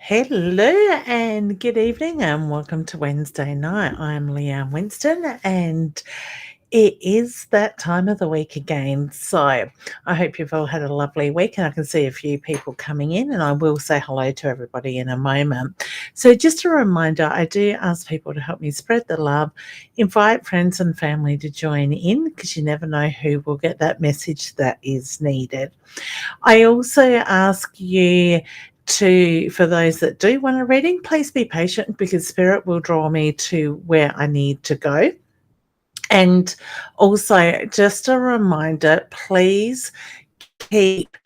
Hello and good evening and welcome to Wednesday night. I'm Leanne Winston and it is that time of the week again. So I hope you've all had a lovely week and I can see a few people coming in and I will say hello to everybody in a moment. So just a reminder, I do ask people to help me spread the love, invite friends and family to join in because you never know who will get that message that is needed. I also ask you for those that do want a reading, please be patient because spirit will draw me to where I need to go. And also, just a reminder, please keep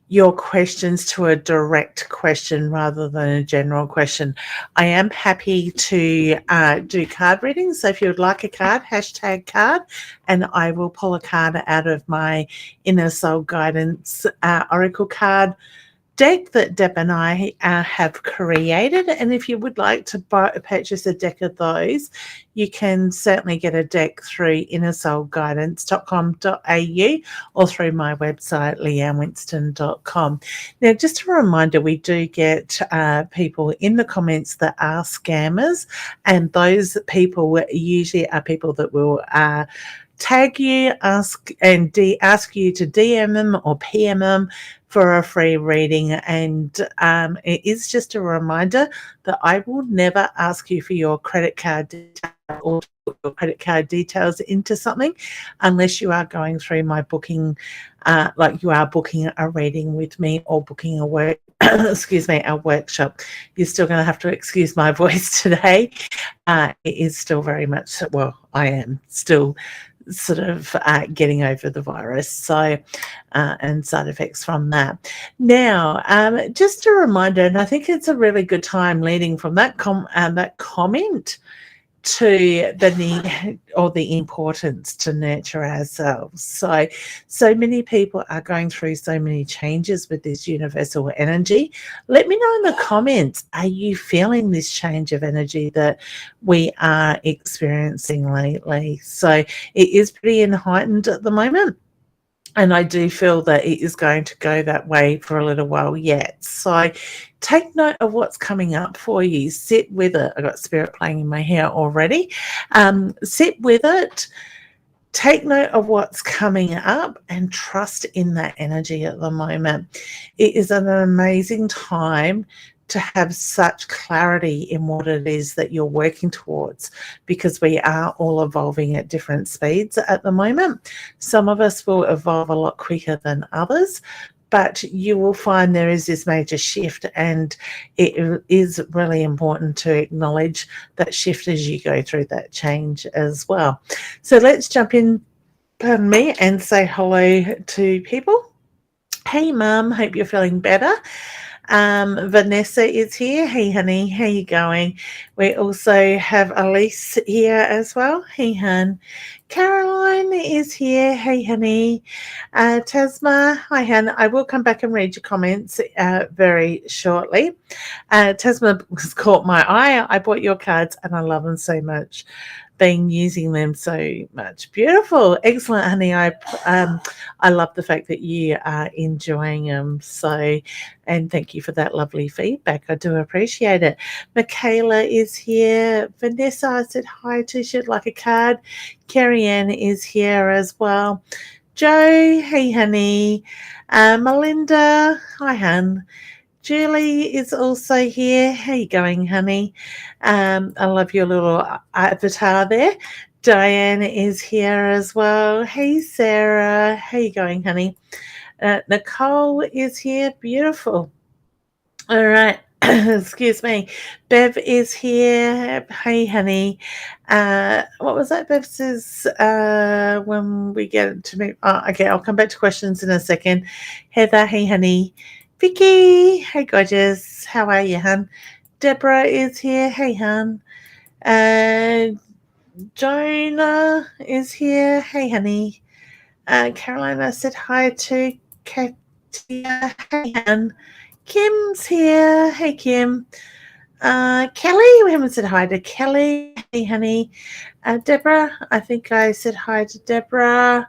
your questions to a direct question rather than a general question. I am happy to do card readings. So if you would like a card, hashtag card, and I will pull a card out of my Inner Soul Guidance Oracle card deck that Deb and I have created. And if you would like to purchase a deck of those, you can certainly get a deck through innersoulguidance.com.au or through my website, leannewinston.com. Now, just a reminder, we do get people in the comments that are scammers, and those people usually are people that will tag you, ask you to DM them or PM them for a free reading. And it is just a reminder that I will never ask you for your credit card details or your credit card details into something unless you are going through my booking, like you are booking a reading with me or booking a work. Excuse me, a workshop. You're still going to have to excuse my voice today. It is still very much, well, I am still sort of getting over the virus, so and side effects from that. Now, just a reminder, and I think it's a really good time leading from that comment to the need or the importance to nurture ourselves. So many people are going through so many changes with this universal energy. Let me know in the comments, are you feeling this change of energy that we are experiencing lately? So it is pretty heightened at the moment. And I do feel that it is going to go that way for a little while yet. So take note of what's coming up for you. Sit with it. I got spirit playing in my hair already. Sit with it. Take note of what's coming up and trust in that energy at the moment. It is an amazing time to have such clarity in what it is that you're working towards, because we are all evolving at different speeds at the moment. Some of us will evolve a lot quicker than others, but you will find there is this major shift, and it is really important to acknowledge that shift as you go through that change as well. So let's jump in, pardon me, and say hello to people. Hey, Mum, hope you're feeling better. Vanessa is here. Hey, honey, how you going? We also have Elise here as well. Hey, hun. Caroline is here. Hey, honey. Tasma, hi, hun. I will come back and read your comments very shortly. Tasma has caught my eye. I bought your cards and I love them so much. Been using them so much. Beautiful. Excellent, honey. I love the fact that you are enjoying them. So, and thank you for that lovely feedback. I do appreciate it. Michaela is here. Vanessa, I said hi to. She'd like a card. Carrie Ann is here as well. Joe, hey, honey. Melinda, hi, hun. Julie is also here. How you going, honey? I love your little avatar there. Diane is here as well. Hey, Sarah. How you going, honey? Nicole is here. Beautiful. All right. Excuse me. Bev is here. Hey, honey. What was that? Bev says when we get to me. Oh, okay, I'll come back to questions in a second. Heather, hey, honey. Vicky, hey, gorgeous. How are you, hun? Deborah is here. Hey, hun. Jonah is here. Hey, honey. Carolina said hi to Katia. Hey, hun. Kim's here. Hey, Kim. Kelly, we haven't said hi to Kelly. Hey, honey. Deborah, I think I said hi to Deborah.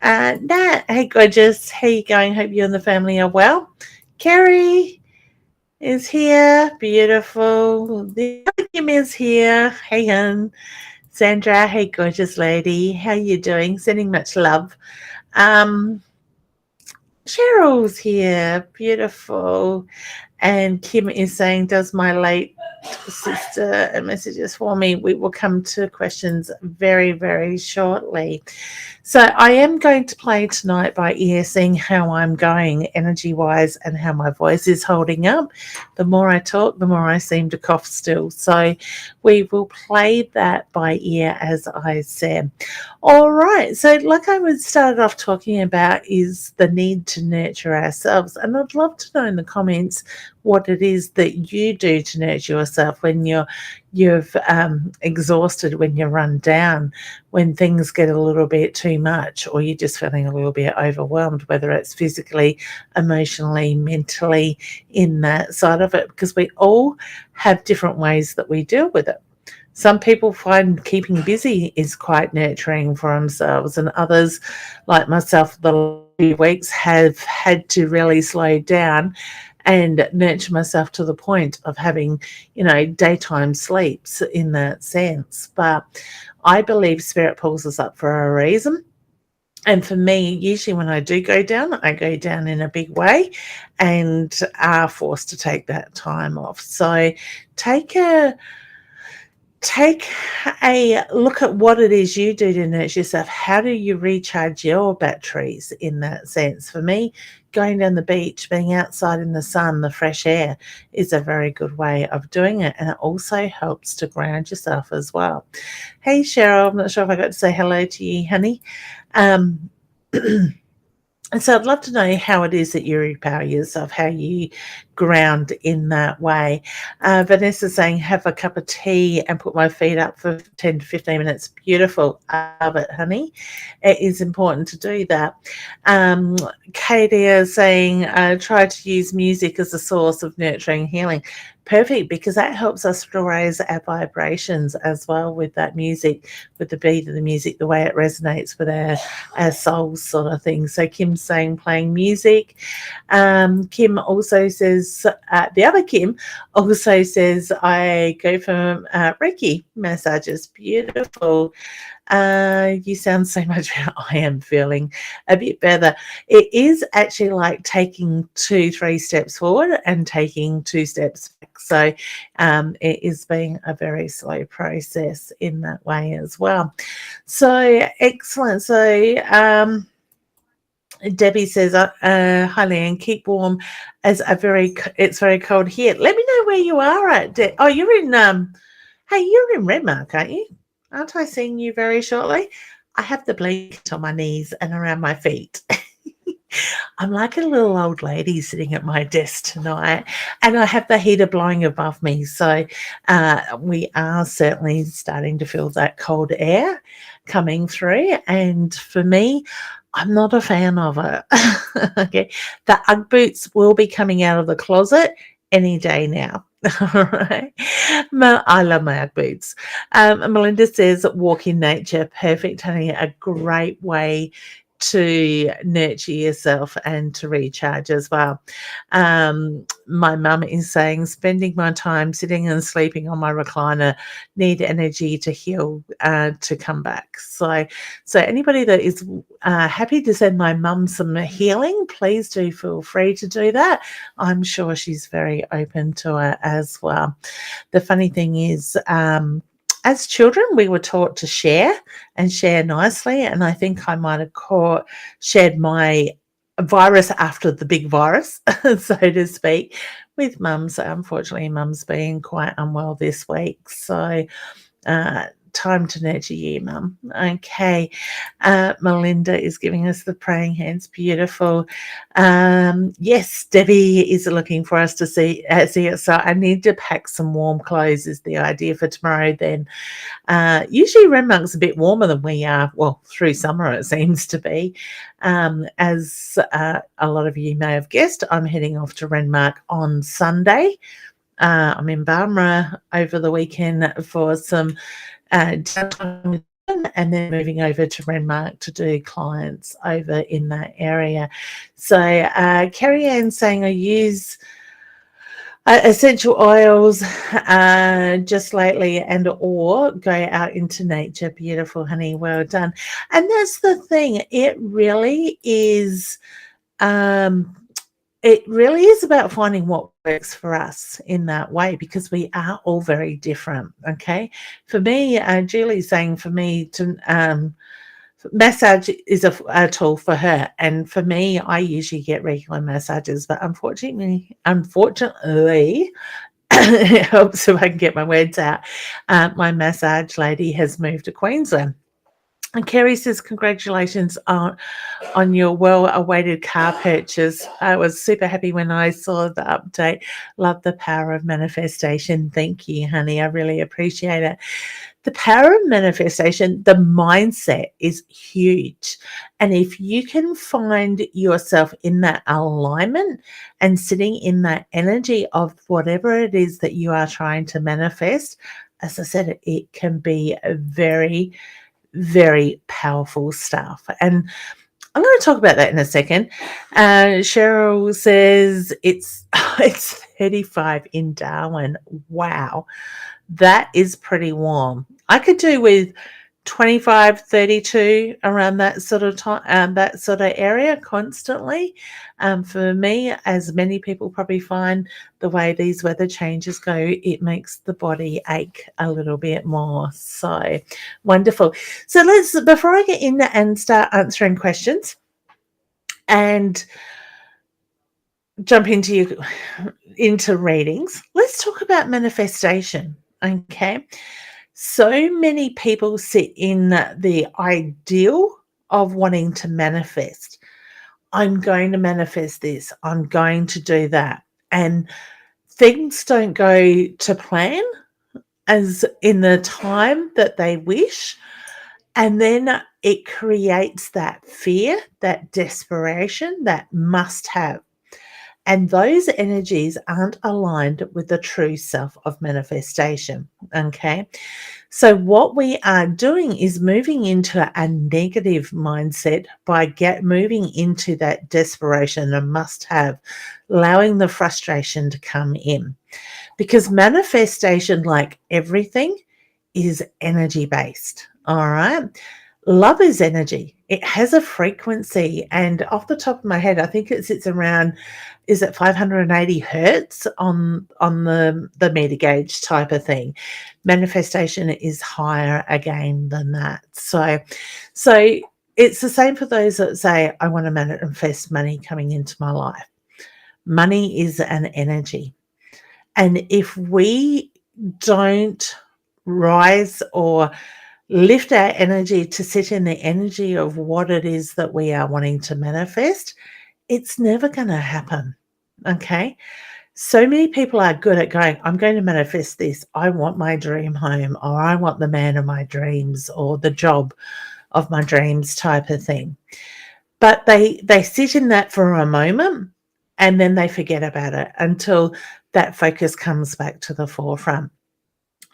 Nat, hey, gorgeous. How you going? Hope you and the family are well. Carrie, is here. Beautiful. The other Kim is here. Hey, hun. Sandra, hey, gorgeous lady. How you doing? Sending much love. Um, Cheryl's here. Beautiful. And Kim is saying, does my late sister and messages for me? We will come to questions very, very shortly. So I am going to play tonight by ear, seeing how I'm going energy wise and how my voice is holding up. The more I talk, the more I seem to cough still. So we will play that by ear, as I said. All right. So, like I was started off talking about, is the need to nurture ourselves. And I'd love to know in the comments what it is that you do to nurture yourself when you've exhausted, when you're run down, when things get a little bit too much, or you're just feeling a little bit overwhelmed, whether it's physically, emotionally, mentally, in that side of it, because we all have different ways that we deal with it. Some people find keeping busy is quite nurturing for themselves, and others, like myself, the last few weeks have had to really slow down and nurture myself to the point of having, daytime sleeps in that sense. But I believe spirit pulls us up for a reason. And for me, usually when I do go down, I go down in a big way and are forced to take that time off. So take a take a look at what it is you do to nurture yourself. How do you recharge your batteries in that sense? For me, going down the beach, being outside in the sun, the fresh air is a very good way of doing it. And it also helps to ground yourself as well. Hey, Cheryl, I'm not sure if I got to say hello to you, honey. Um, And so I'd love to know how it is that you repower yourself, how you ground in that way. Vanessa's saying, have a cup of tea and put my feet up for 10 to 15 minutes. Beautiful. I love it, honey. It is important to do that. Katie is saying, try to use music as a source of nurturing healing. Perfect, because that helps us to raise our vibrations as well with that music, with the beat of the music, the way it resonates with our souls sort of thing. So Kim's saying playing music. Kim also says, the other Kim also says, I go for Reiki massages. Beautiful. You sound so much better. I am feeling a bit better. It is actually like taking 2-3 steps forward and taking 2 steps back. So it is being a very slow process in that way as well. So excellent. So Debbie says, hi Leanne, keep warm as it's very cold here. Let me know where you are at. You're in hey, you're in Redmark, aren't you? Aren't I seeing you very shortly? I have the blanket on my knees and around my feet. I'm like a little old lady sitting at my desk tonight, and I have the heater blowing above me. So we are certainly starting to feel that cold air coming through. And for me, I'm not a fan of it. Okay. The Ugg boots will be coming out of the closet any day now. All right. I love my Ugg boots. Melinda says, walk in nature. Perfect, honey. A great way to nurture yourself and to recharge as well. My mum is saying, spending my time sitting and sleeping on my recliner, need energy to heal, to come back. So anybody that is happy to send my mum some healing, please do feel free to do that. I'm sure she's very open to it as well. The funny thing is, as children, we were taught to share and share nicely. And I think I might have shared my virus after the big virus, so to speak, with mum. So unfortunately, mum's been quite unwell this week. So time to nurture you, mum. Okay. Melinda is giving us the praying hands. Beautiful. Yes, Debbie is looking for us to see it. So I need to pack some warm clothes is the idea for tomorrow then. Usually Renmark's a bit warmer than we are. Well, through summer it seems to be. As a lot of you may have guessed, I'm heading off to Renmark on Sunday. I'm in Barmera over the weekend for some downtime, and then moving over to Renmark to do clients over in that area. So Carrie Ann saying, essential oils just lately, and or go out into nature. Beautiful, honey. Well done. And that's the thing. Um, it really is about finding what works for us in that way, because we are all very different. Okay. For me, Julie's saying for me to massage is a tool for her, and for me, I usually get regular massages, but unfortunately, it helps if I can get my words out. My massage lady has moved to Queensland. And Kerry says, congratulations on your well-awaited car purchase. I was super happy when I saw the update. Love the power of manifestation. Thank you, honey. I really appreciate it. The power of manifestation, the mindset is huge. And if you can find yourself in that alignment and sitting in that energy of whatever it is that you are trying to manifest, as I said, it can be a very, very powerful stuff. And I'm going to talk about that in a second. Cheryl says it's it's 35 in Darwin. Wow, that is pretty warm. I could do with 25, 32 around that sort of time, that sort of area constantly. For me, as many people probably find, the way these weather changes go, it makes the body ache a little bit more. So wonderful. So before I get in and start answering questions and jump into readings, let's talk about manifestation. Okay. So many people sit in the ideal of wanting to manifest. I'm going to manifest this. I'm going to do that. And things don't go to plan as in the time that they wish. And then it creates that fear, that desperation, that must have. And those energies aren't aligned with the true self of manifestation. Okay. So, what we are doing is moving into a negative mindset by moving into that desperation and must have, allowing the frustration to come in. Because manifestation, like everything, is energy based. All right. Love is energy. It has a frequency, and off the top of my head, I think it sits around, is it 580 hertz on the meter gauge type of thing. Manifestation is higher again than that. So it's the same for those that say, I want to manifest money coming into my life. Money is an energy. And if we don't rise or lift our energy to sit in the energy of what it is that we are wanting to manifest, it's never going to happen. Okay. So many people are good at going, I'm going to manifest this. I want my dream home, or I want the man of my dreams, or the job of my dreams type of thing. But they sit in that for a moment, and then they forget about it until that focus comes back to the forefront.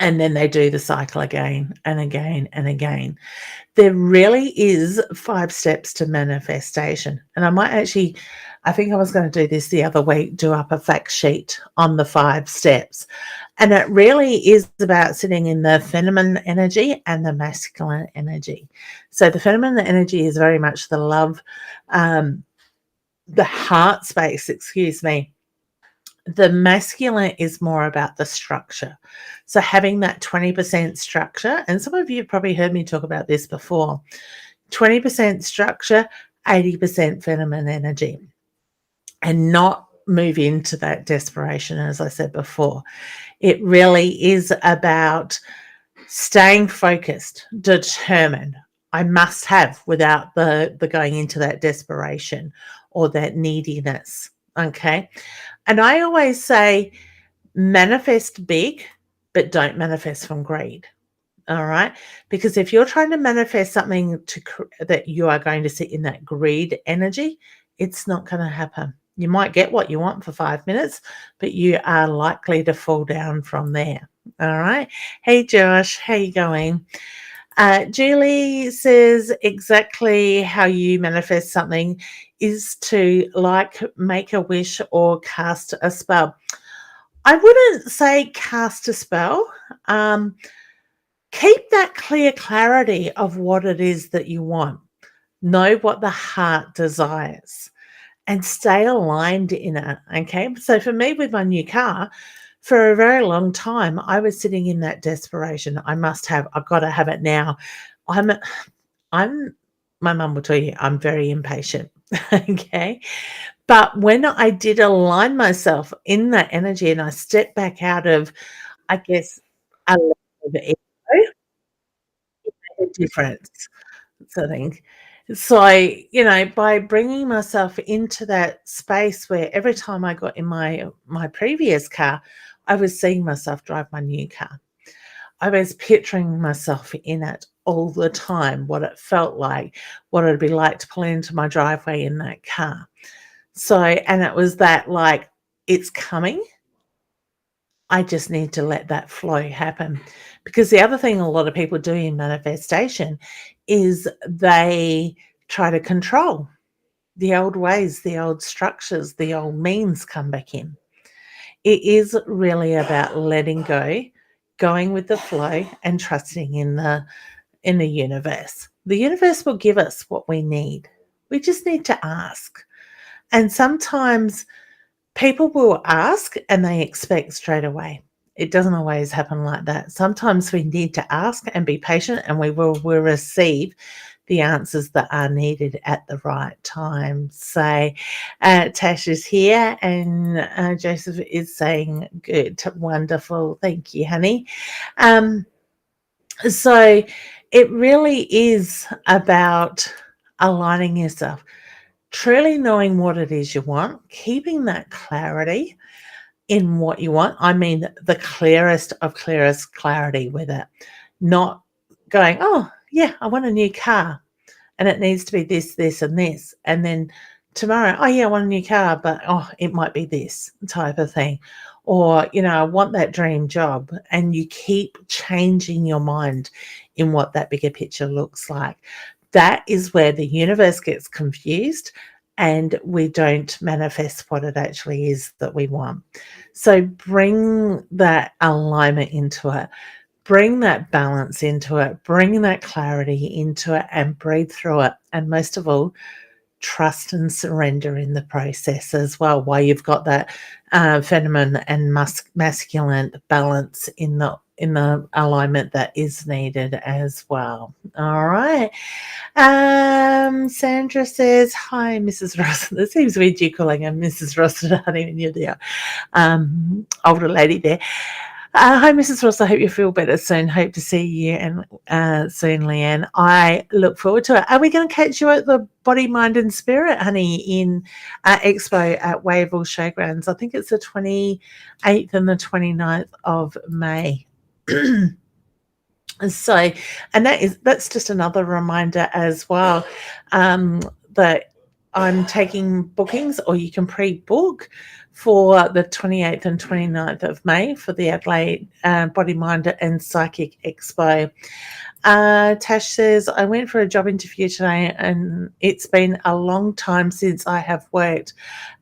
And then they do the cycle again and again and again. There really is 5 steps to manifestation. And I think I was going to do this the other week, do up a fact sheet on the 5 steps. And it really is about sitting in the feminine energy and the masculine energy. So the feminine energy is very much the love, the heart space, excuse me. The masculine is more about the structure. So having that 20% structure, and some of you have probably heard me talk about this before, 20% structure, 80% feminine energy, and not move into that desperation, as I said before. It really is about staying focused, determined. I must have, without the going into that desperation or that neediness. Okay. And I always say, manifest big, but don't manifest from greed. All right. Because if you're trying to manifest something that you are going to sit in that greed energy, it's not going to happen. You might get what you want for 5 minutes, but you are likely to fall down from there. All right. Hey, Josh, how you going? Julie says exactly how you manifest something is to make a wish or cast a spell. I wouldn't say cast a spell. Um, Keep that clear clarity of what it is that you want. Know what the heart desires and stay aligned in it. Okay. So for me, with my new car, for a very long time, I was sitting in that desperation. I've got to have it now. I'm, I'm, my mum will tell you, I'm very impatient. Okay. But when I did align myself in that energy and I stepped back out of, I guess, a level of ego, it made a difference. I think. So, by bringing myself into that space where every time I got in my previous car, I was seeing myself drive my new car. I was picturing myself in it all the time, what it felt like, what it'd be like to pull into my driveway in that car. So, and it was that like, it's coming. I just need to let that flow happen. Because the other thing a lot of people do in manifestation is they try to control the old ways, the old structures, the old means come back in. It is really about letting go, going with the flow and trusting in the universe. The universe will give us what we need. We just need to ask. And sometimes people will ask and they expect straight away. It doesn't always happen like that. Sometimes we need to ask and be patient, and we'll receive the answers that are needed at the right time. So, Tash is here, and Joseph is saying, good, wonderful. Thank you, honey. So, it really is about aligning yourself, truly knowing what it is you want, keeping that clarity in what you want. I mean, the clearest of clearest clarity with it, not going, oh, yeah, I want a new car and it needs to be this, this, and this. And then tomorrow, oh, yeah, I want a new car, but oh, it might be this type of thing. Or, I want that dream job. And you keep changing your mind in what that bigger picture looks like. That is where the universe gets confused and we don't manifest what it actually is that we want. So bring that alignment into it. Bring that balance into it, bring that clarity into it, and breathe through it. And most of all, trust and surrender in the process as well, while you've got that feminine and masculine balance in the alignment that is needed as well. All right. Sandra says, hi, Mrs. Ross. It seems weird you calling her Mrs. Ross. I don't even know the older lady there. Hi, Mrs. Ross. I hope you feel better soon. Hope to see you and soon, Leanne. I look forward to it. Are we going to catch you at the Body, Mind and Spirit, honey, in Expo at Wavell Showgrounds? I think it's the 28th and the 29th of May. So, and that's just another reminder as well, that I'm taking bookings, or you can pre-book for the 28th and 29th of May for the Adelaide Body, Mind and Psychic Expo. Tash says, I went for a job interview today and it's been a long time since I have worked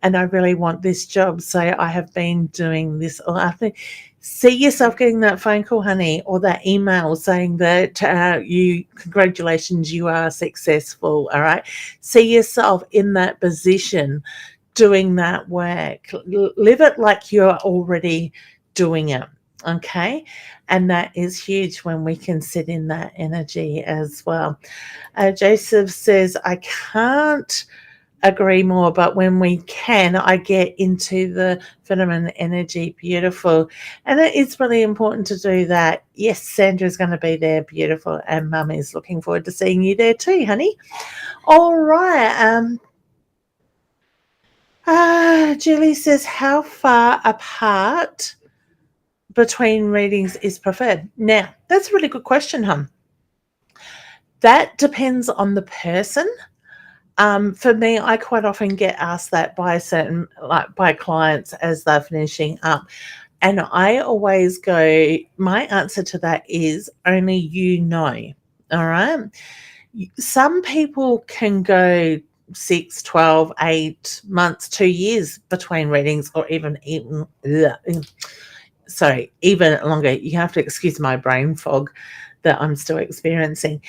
and I really want this job. So I have been doing this all afternoon. See yourself getting that phone call, honey, or that email saying that congratulations, you are successful. All right. See yourself in that position doing that work. Live it like you're already doing it. Okay. And that is huge when we can sit in that energy as well. Joseph says, I can't agree more, but when we can, I get into the feminine energy. Beautiful. And it is really important to do that. Yes, Sandra's going to be there. Beautiful. And Mum is looking forward to seeing you there too, honey. All right. Julie says, how far apart between readings is preferred? Now, that's a really good question, hon. That depends on the person. For me, I quite often get asked that by by clients as they're finishing up. And I always go, my answer to that is only you know. All right. Some people can go 6, 12, 8 months, 2 years between readings, or even longer. You have to excuse my brain fog that I'm still experiencing.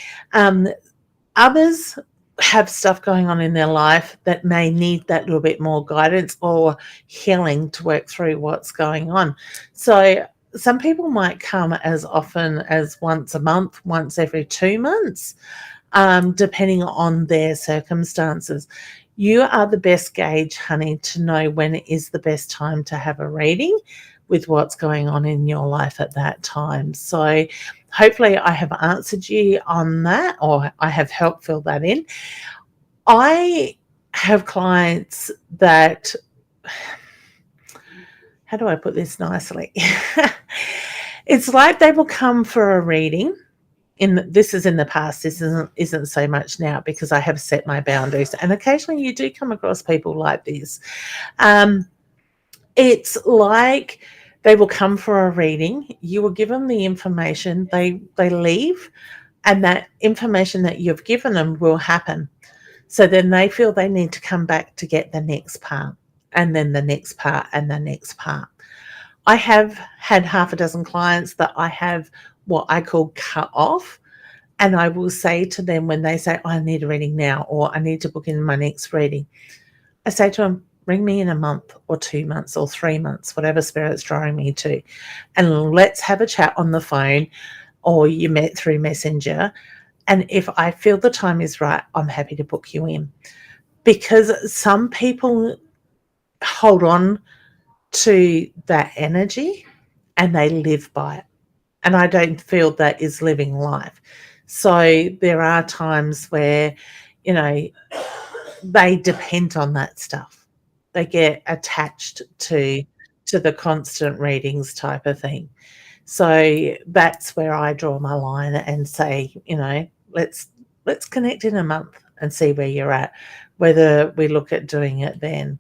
Others have stuff going on in their life that may need that little bit more guidance or healing to work through what's going on. So some people might come as often as once a month, once every 2 months, depending on their circumstances. You are the best gauge, honey, to know when it is the best time to have a reading with what's going on in your life at that time. So hopefully I have answered you on that, or I have helped fill that in. I have clients that, how do I put this nicely? It's like they will come for a reading. This is in the past. This isn't so much now, because I have set my boundaries. And occasionally you do come across people like this. It's like they will come for a reading. You will give them the information. They leave, and that information that you've given them will happen. So then they feel they need to come back to get the next part, and then the next part, and the next part. I have had half a dozen clients that I have what I call cut off, and I will say to them when they say, I need a reading now, or I need to book in my next reading, I say to them, ring me in a month or 2 months or 3 months, whatever Spirit's drawing me to, and let's have a chat on the phone, or you met through Messenger. And if I feel the time is right, I'm happy to book you in. Because some people hold on to that energy and they live by it. And I don't feel that is living life. So there are times where, they depend on that stuff. They get attached to the constant readings type of thing. So that's where I draw my line and say, let's connect in a month and see where you're at, whether we look at doing it then.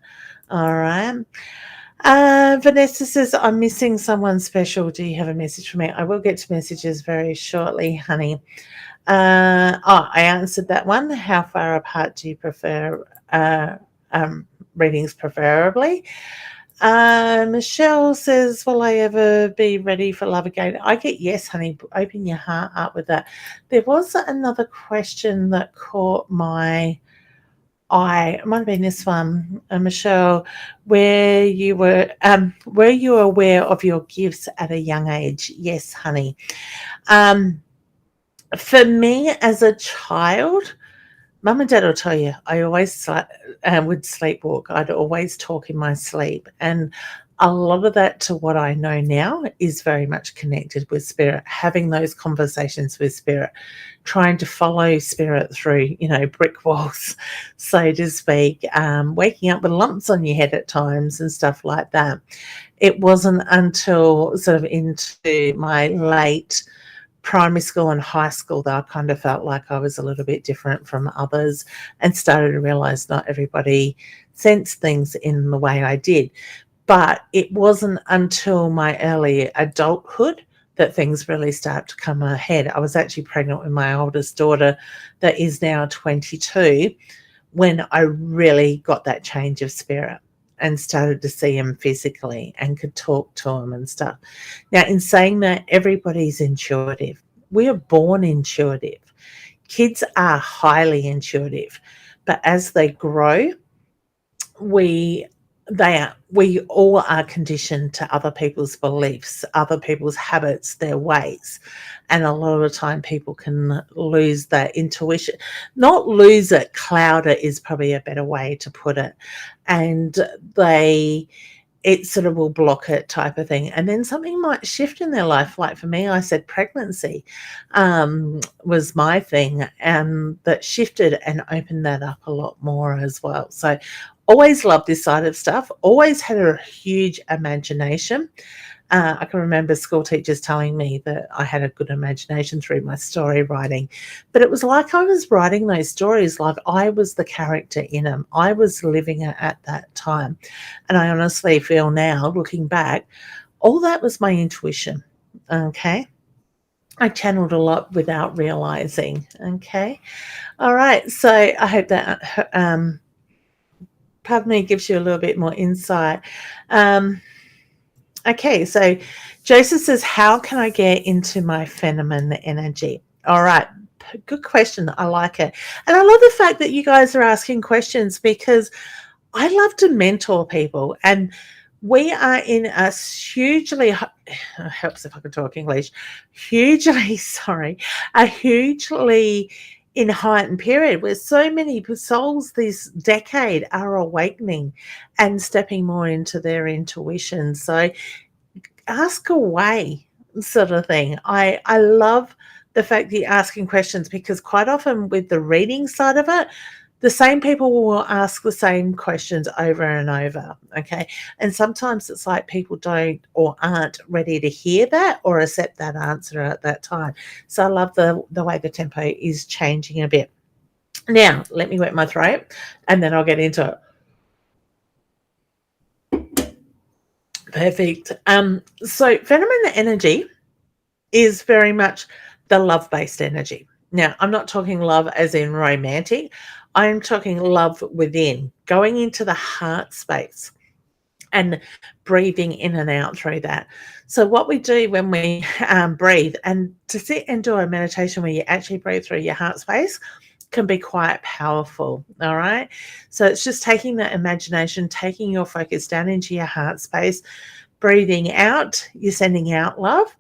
All right. Vanessa says, I'm missing someone special. Do you have a message for me? I will get to messages very shortly, honey. I answered that one. How far apart do you prefer readings preferably? Michelle says, will I ever be ready for love again? I get yes, honey. Open your heart up with that. There was another question that caught my eye. It might have been this one, Michelle, were you aware of your gifts at a young age? Yes, honey. For me as a child, Mum and Dad will tell you, I always would sleepwalk. I'd always talk in my sleep. And a lot of that to what I know now is very much connected with Spirit, having those conversations with Spirit, trying to follow Spirit through, brick walls, so to speak, waking up with lumps on your head at times and stuff like that. It wasn't until sort of into my late primary school and high school that I kind of felt like I was a little bit different from others and started to realize not everybody sensed things in the way I did. But it wasn't until my early adulthood that things really start to come ahead. I was actually pregnant with my oldest daughter that is now 22 when I really got that change of spirit and started to see him physically and could talk to him and stuff. Now, in saying that, everybody's intuitive. We are born intuitive. Kids are highly intuitive, but as they grow, we all are conditioned to other people's beliefs, other people's habits, their ways. And a lot of the time people can lose that intuition. Not lose it, cloud it is probably a better way to put it. And it sort of will block it type of thing. And then something might shift in their life. Like for me, I said pregnancy was my thing, that shifted and opened that up a lot more as well. So always loved this side of stuff, always had a huge imagination. I can remember school teachers telling me that I had a good imagination through my story writing, but it was like I was writing those stories like I was the character in them. I was living it at that time. And I honestly feel now, looking back, all that was my intuition, okay? I channeled a lot without realizing. Okay. All right. So I hope that, pardon me, gives you a little bit more insight. Okay. So Joseph says, how can I get into my feminine energy? All right. Good question. I like it. And I love the fact that you guys are asking questions, because I love to mentor people, and we are in a hugely, helps if I can talk English, hugely, sorry, a hugely in heightened period where so many souls this decade are awakening and stepping more into their intuition. So ask away, sort of thing. I love the fact that you're asking questions, because quite often with the reading side of it, the same people will ask the same questions over and over. Okay. And sometimes it's like people don't or aren't ready to hear that or accept that answer at that time. So I love the way the tempo is changing a bit. Now, let me wet my throat and then I'll get into it. Perfect. So feminine energy is very much the love-based energy. Now, I'm not talking love as in romantic. I'm talking love within, going into the heart space and breathing in and out through that. So what we do when we breathe, and to sit and do a meditation where you actually breathe through your heart space, can be quite powerful. All right. So it's just taking that imagination, taking your focus down into your heart space, breathing out, you're sending out love.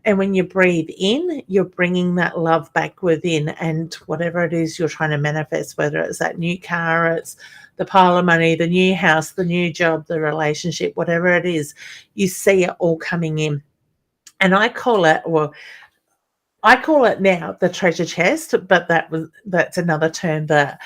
And when you breathe in, you're bringing that love back within, and whatever it is you're trying to manifest, whether it's that new car, it's the pile of money, the new house, the new job, the relationship, whatever it is, you see it all coming in. And I call it, well, I call it now the treasure chest, but that's another term that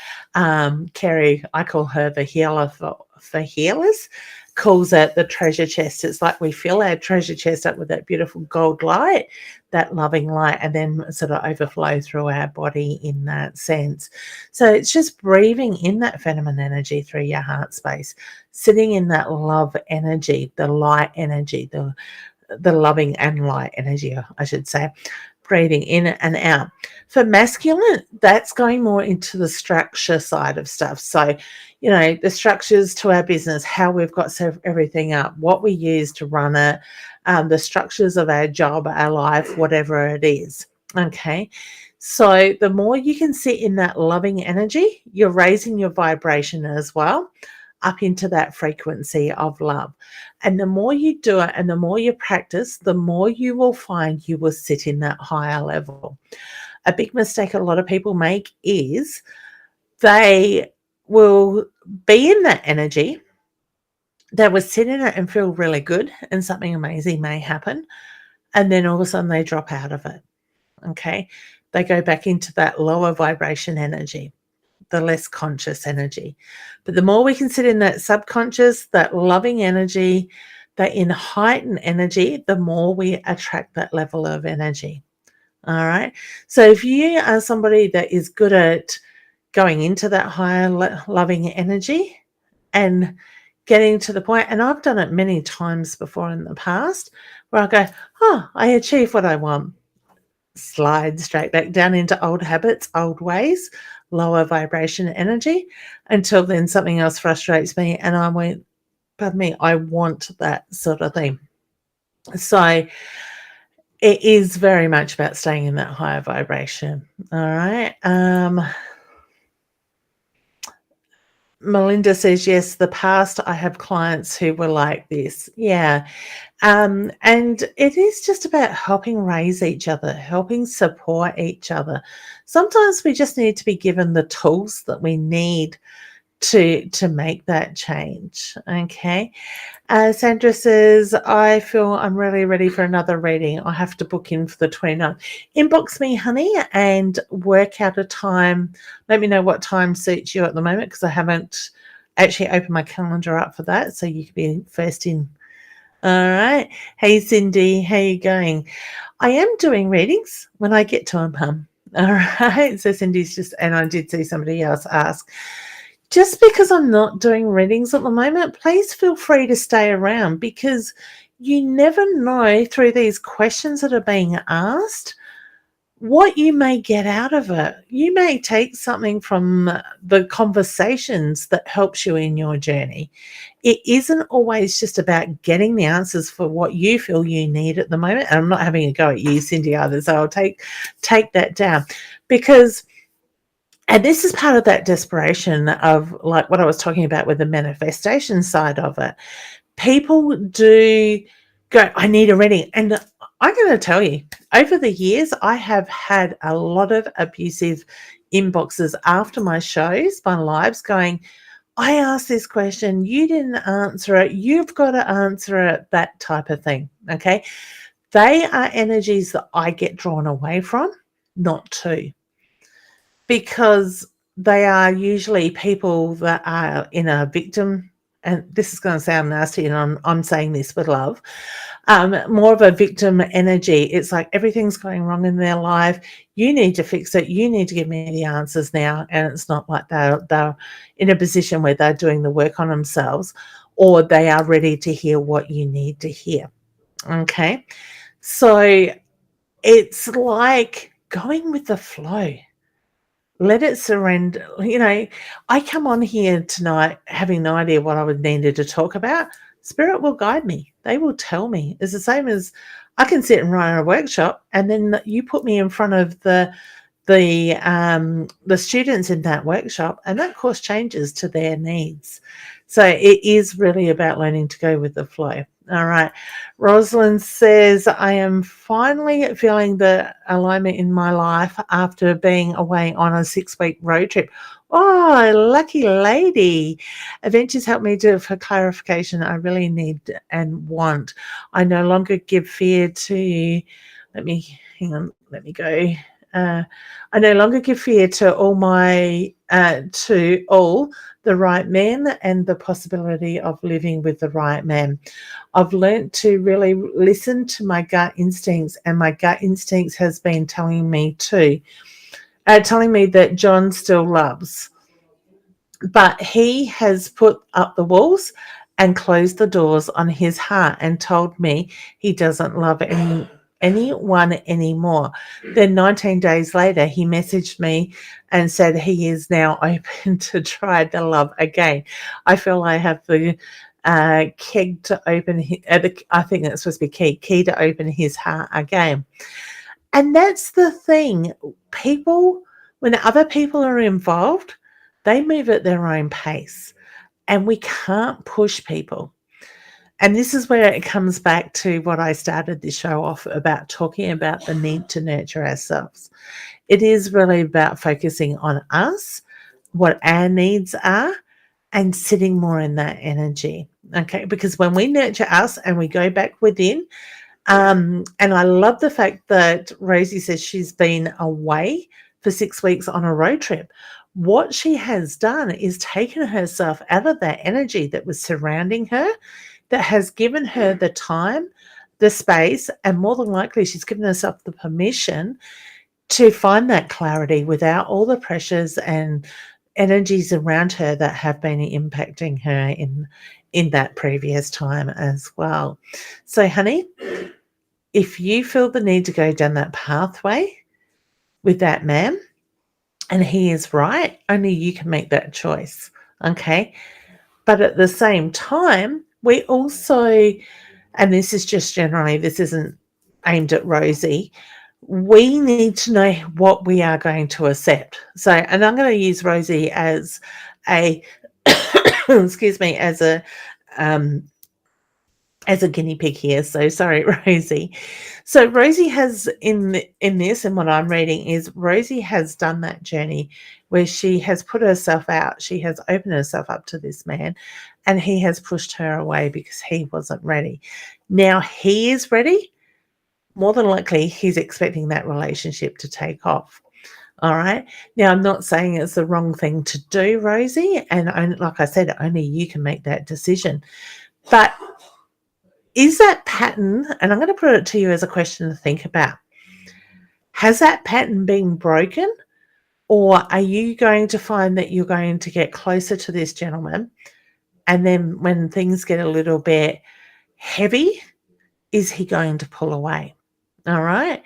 Kerry, I call her the healer for healers, calls it the treasure chest. It's like we fill our treasure chest up with that beautiful gold light, that loving light, and then sort of overflow through our body in that sense. So it's just breathing in that feminine energy through your heart space, sitting in that love energy, the light energy, the loving and light energy, I should say, breathing in and out. For masculine, that's going more into the structure side of stuff. So, the structures to our business, how we've got set everything up, what we use to run it, the structures of our job, our life, whatever it is. Okay. So the more you can sit in that loving energy, you're raising your vibration as well up into that frequency of love. And the more you do it and the more you practice, the more you will find you will sit in that higher level. A big mistake a lot of people make is they will be in that energy, they will sit in it and feel really good, and something amazing may happen. And then all of a sudden they drop out of it. Okay. They go back into that lower vibration energy, the less conscious energy. But the more we can sit in that subconscious, that loving energy, that in heightened energy, the more we attract that level of energy. All right. So if you are somebody that is good at going into that higher loving energy and getting to the point, and I've done it many times before in the past, where I go, oh, I achieved what I want. Slide straight back down into old habits, old ways, lower vibration energy, until then something else frustrates me and I went, pardon me, I want that sort of thing. So it is very much about staying in that higher vibration. All right. Melinda says, yes, the past I have clients who were like this. Yeah. And it is just about helping raise each other, helping support each other. Sometimes we just need to be given the tools that we need to make that change. Okay. Sandra says, I feel I'm really ready for another reading. I have to book in for the 29th. Inbox me, honey, and work out a time. Let me know what time suits you at the moment, because I haven't actually opened my calendar up for that. So you could be first in. All right. Hey, Cindy, how you going? I am doing readings when I get to them, hum. All right. So Cindy's just, and I did see somebody else ask, just because I'm not doing readings at the moment, please feel free to stay around, because you never know through these questions that are being asked what you may get out of it. You may take something from the conversations that helps you in your journey. It isn't always just about getting the answers for what you feel you need at the moment. And I'm not having a go at you, Cindy, either, so I'll take that down, because, and this is part of that desperation of like what I was talking about with the manifestation side of it. People do go, I need a reading. And I'm going to tell you, over the years, I have had a lot of abusive inboxes after my shows, my lives, going, I asked this question, you didn't answer it, you've got to answer it, that type of thing. Okay. They are energies that I get drawn away from, not to, because they are usually people that are in a victim, and this is going to sound nasty, and I'm saying this with love, more of a victim energy. It's like everything's going wrong in their life. You need to fix it. You need to give me the answers now. And it's not like they're in a position where they're doing the work on themselves, or they are ready to hear what you need to hear. Okay. So it's like going with the flow. Let it surrender. I come on here tonight having no idea what I would needed to talk about. Spirit will guide me. They will tell me. It's the same as I can sit and run a workshop, and then you put me in front of the students in that workshop, and that course changes to their needs. So it is really about learning to go with the flow. All right. Rosalind says, I am finally feeling the alignment in my life after being away on a 6-week road trip. Oh, lucky lady. Adventures help me for clarification I really need and want. I no longer give fear to, let me go. I no longer give fear to all the right men and the possibility of living with the right man. I've learned to really listen to my gut instincts, and my gut instincts has been telling me that John still loves, but he has put up the walls and closed the doors on his heart and told me he doesn't love anyone anymore. Then 19 days later, he messaged me and said he is now open to try the love again. I feel I have the key to open. I think that's supposed to be key to open his heart again. And that's the thing. People, when other people are involved, they move at their own pace, and we can't push people. And this is where it comes back to what I started this show off about, talking about the need to nurture ourselves. It is really about focusing on us, what our needs are, and sitting more in that energy. Okay, because when we nurture us and we go back within, and I love the fact that Rosie says she's been away for 6 weeks on a road trip. What she has done is taken herself out of that energy that was surrounding her, that has given her the time, the space, and more than likely she's given herself the permission to find that clarity without all the pressures and energies around her that have been impacting her in that previous time as well. So, honey, if you feel the need to go down that pathway with that man, and he is right, only you can make that choice, okay? But at the same time, we also, and this is just generally, this isn't aimed at Rosie, we need to know what we are going to accept. So, and I'm going to use Rosie as a, excuse me, as a guinea pig here. So sorry, Rosie. So Rosie has in this, and what I'm reading is Rosie has done that journey where she has put herself out. She has opened herself up to this man, and he has pushed her away because he wasn't ready. Now he is ready. More than likely, he's expecting that relationship to take off. All right. Now, I'm not saying it's the wrong thing to do, Rosie. And like I said, only you can make that decision. But is that pattern, and I'm going to put it to you as a question to think about, has that pattern been broken, or are you going to find that you're going to get closer to this gentleman, and then when things get a little bit heavy, is he going to pull away? All right.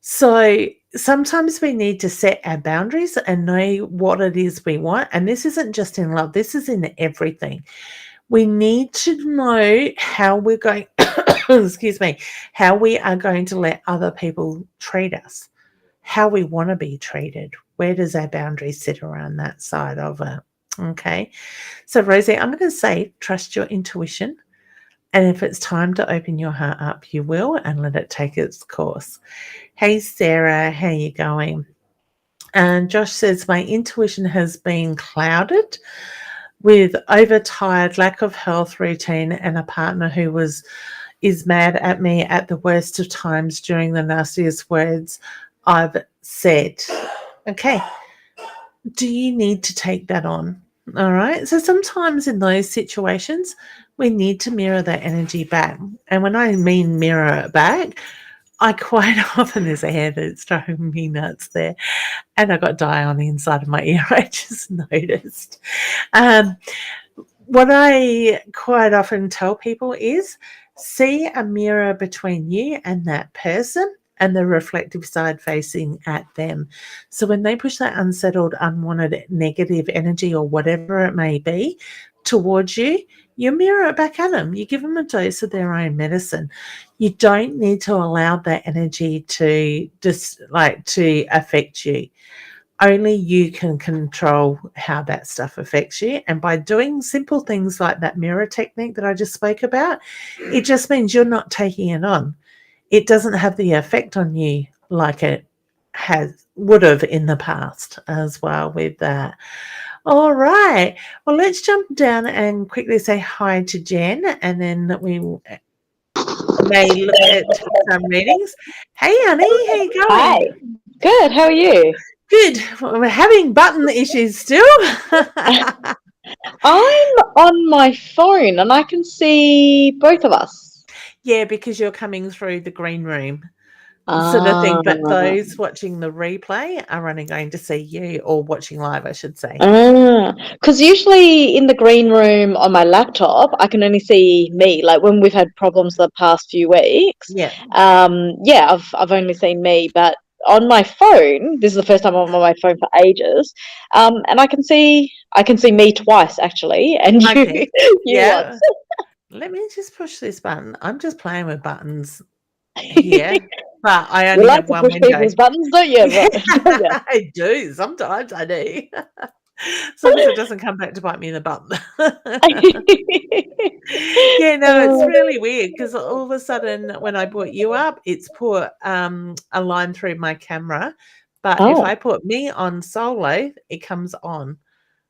So sometimes we need to set our boundaries and know what it is we want. And this isn't just in love, this is in everything. We need to know how we're going, excuse me, how we are going to let other people treat us, how we want to be treated. Where does our boundaries sit around that side of it? Okay. So, Rosie, I'm going to say trust your intuition. And if it's time to open your heart up, you will, and let it take its course. Hey, Sarah, how you going? And Josh says, my intuition has been clouded with overtired, lack of health routine, and a partner who is mad at me at the worst of times during the nastiest words I've said. Okay. Do you need to take that on? All right. So sometimes in those situations, we need to mirror that energy back. And when I mean mirror it back, I quite often, there's a hair that's driving me nuts there. And I got dye on the inside of my ear. I just noticed. What I quite often tell people is see a mirror between you and that person and the reflective side facing at them. So when they push that unsettled, unwanted, negative energy or whatever it may be towards you, you mirror it back at them. You give them a dose of their own medicine. You don't need to allow that energy to to affect you. Only you can control how that stuff affects you. And by doing simple things like that mirror technique that I just spoke about, it just means you're not taking it on. It doesn't have the effect on you like it would have in the past as well with that. All right. Well, let's jump down and quickly say hi to Jen, and then we may look at some readings. Hey, honey, how you going? Hi. Good. How are you? Good. We're having button issues still. I'm on my phone and I can see both of us. Yeah, because you're coming through the green room sort of thing. But those watching the replay are only going to see you, or watching live, I should say. Because usually in the green room on my laptop, I can only see me. Like when we've had problems the past few weeks. Yeah. I've only seen me, but on my phone, this is the first time I'm on my phone for ages, and I can see me twice actually, and you, Okay. you once. Let me just push this button. I'm just playing with buttons here, but I only You like have to one push window. people's buttons, don't you? I do. Sometimes I do. As long as it doesn't come back to bite me in the butt. Yeah, no, it's really weird because all of a sudden when I put you up, it's put a line through my camera. But if I put me on solo, it comes on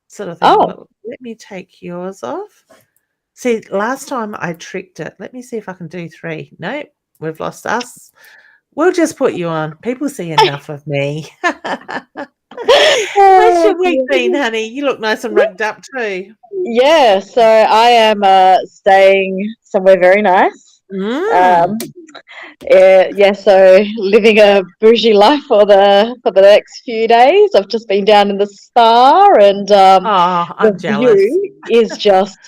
sort of thing. Well, let me take yours off. See, last time I tricked it. Let me see if I can do 3. Nope, we've lost us. We'll just put you on. People see enough of me. How's your week been, honey? You look nice and rugged up too. Yeah, so I am staying somewhere very nice. So living a bougie life for the next few days. I've just been down in the spa, and I'm jealous. View is just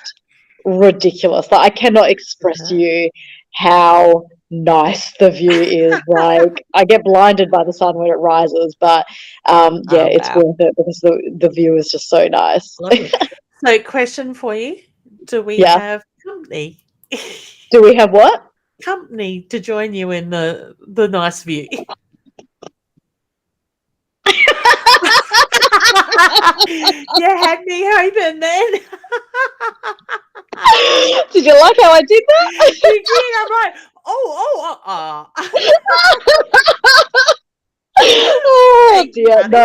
ridiculous. Like I cannot express to you how nice the view is. Like I get blinded by the sun when it rises, but it's worth it because the view is just so nice. So, question for you: do we have company? Do we have what? Company to join you in the nice view. You had me hoping then. Did you like how I did that? You did. I'm like, oh dear. No,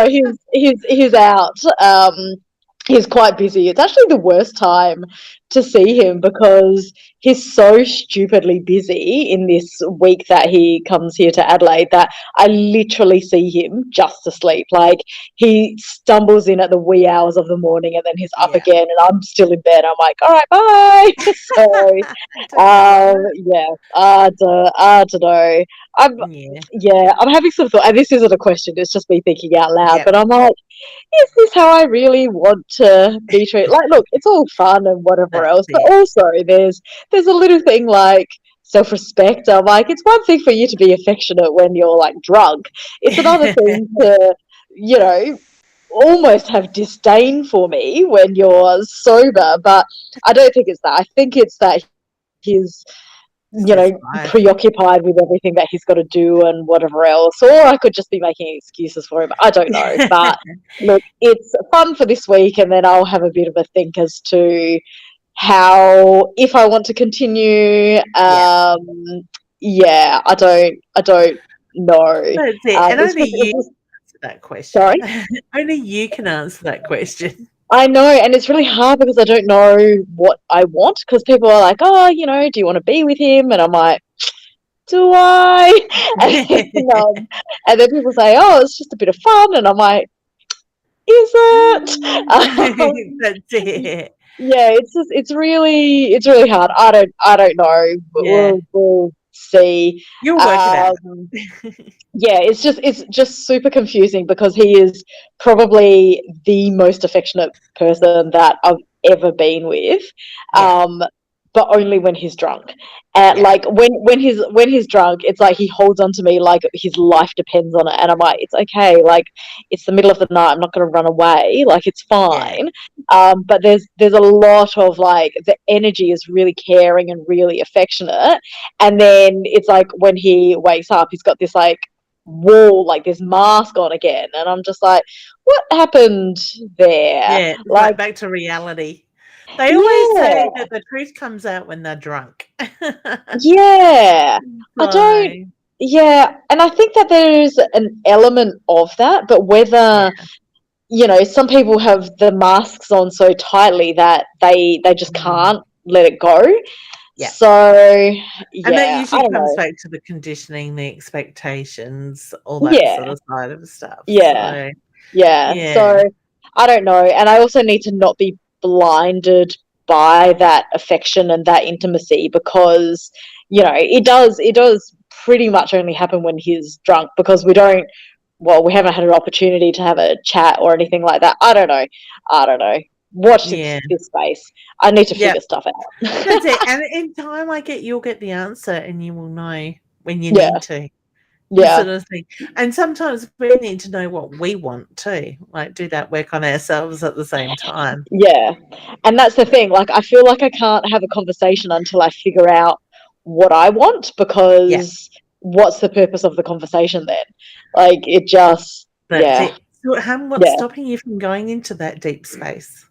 he's out. He's quite busy. It's actually the worst time to see him because he's so stupidly busy in this week that he comes here to Adelaide that I literally see him just asleep. Like he stumbles in at the wee hours of the morning and then he's up again and I'm still in bed. I'm like, all right, bye. So I don't know. I'm having some thought, and this isn't a question, it's just me thinking out loud, but I'm like, is this how I really want to be treated? Like, look, it's all fun and whatever else, but also there's a little thing like self-respect. I'm like, it's one thing for you to be affectionate when you're like drunk. It's another thing to, you know, almost have disdain for me when you're sober. But I don't think it's that. I think it's that he's, It's you know, just life. preoccupied with everything that he's got to do and whatever else. Or I could just be making excuses for him. I don't know. But look, it's fun for this week, and then I'll have a bit of a think as to how, if I want to continue. Yeah. Yeah, I don't know. That's it. And It's only just, you it's just, can answer that question. sorry. Only you can answer that question. I know, and it's really hard because I don't know what I want, because people are like, oh, you know, do you want to be with him? And I'm like, do I? And then people say, oh, it's just a bit of fun. And I'm like, is it? That's it. Yeah, it's really hard. I don't know. Yeah. We'll see. You'll work it out. Um, yeah, it's just super confusing because he is probably the most affectionate person that I've ever been with. Yeah. But only when he's drunk. And Yeah. like when he's drunk, it's like he holds on to me like his life depends on it. And I'm like, it's okay, like it's the middle of the night, I'm not gonna run away, like it's Yeah. fine. But there's a lot of like the energy is really caring and really affectionate. And then it's like when he wakes up, he's got this like wall, like this mask on again, and I'm just like, what happened there? Yeah. It's Like, like back to reality. They always yeah, say that the truth comes out when they're drunk. yeah, I don't, So, yeah, and I think that there's an element of that, but whether, yeah. you know, some people have the masks on so tightly that they just Mm. can't let it go. Yeah. So And that yeah, I usually don't comes know. back to the conditioning, the expectations, all that Yeah, sort of side of stuff. yeah. So, Yeah, yeah. so I don't know. And I also need to not be blinded by that affection and that intimacy because, you know, it does pretty much only happen when he's drunk because we haven't had an opportunity to have a chat or anything like that. I don't know. I don't know. Watch Yeah. this space. I need to Yep. figure stuff out. That's it. And in time, you'll get the answer and you will know when you Yeah, need to. The yeah. sort of thing. And sometimes we need to know what we want too, like do that work on ourselves at the same time. Yeah. And that's the thing. Like, I feel like I can't have a conversation until I figure out what I want Yeah, because what's the purpose of the conversation then? Like, it just, that's yeah, it. So, what's yeah. stopping you from going into that deep space?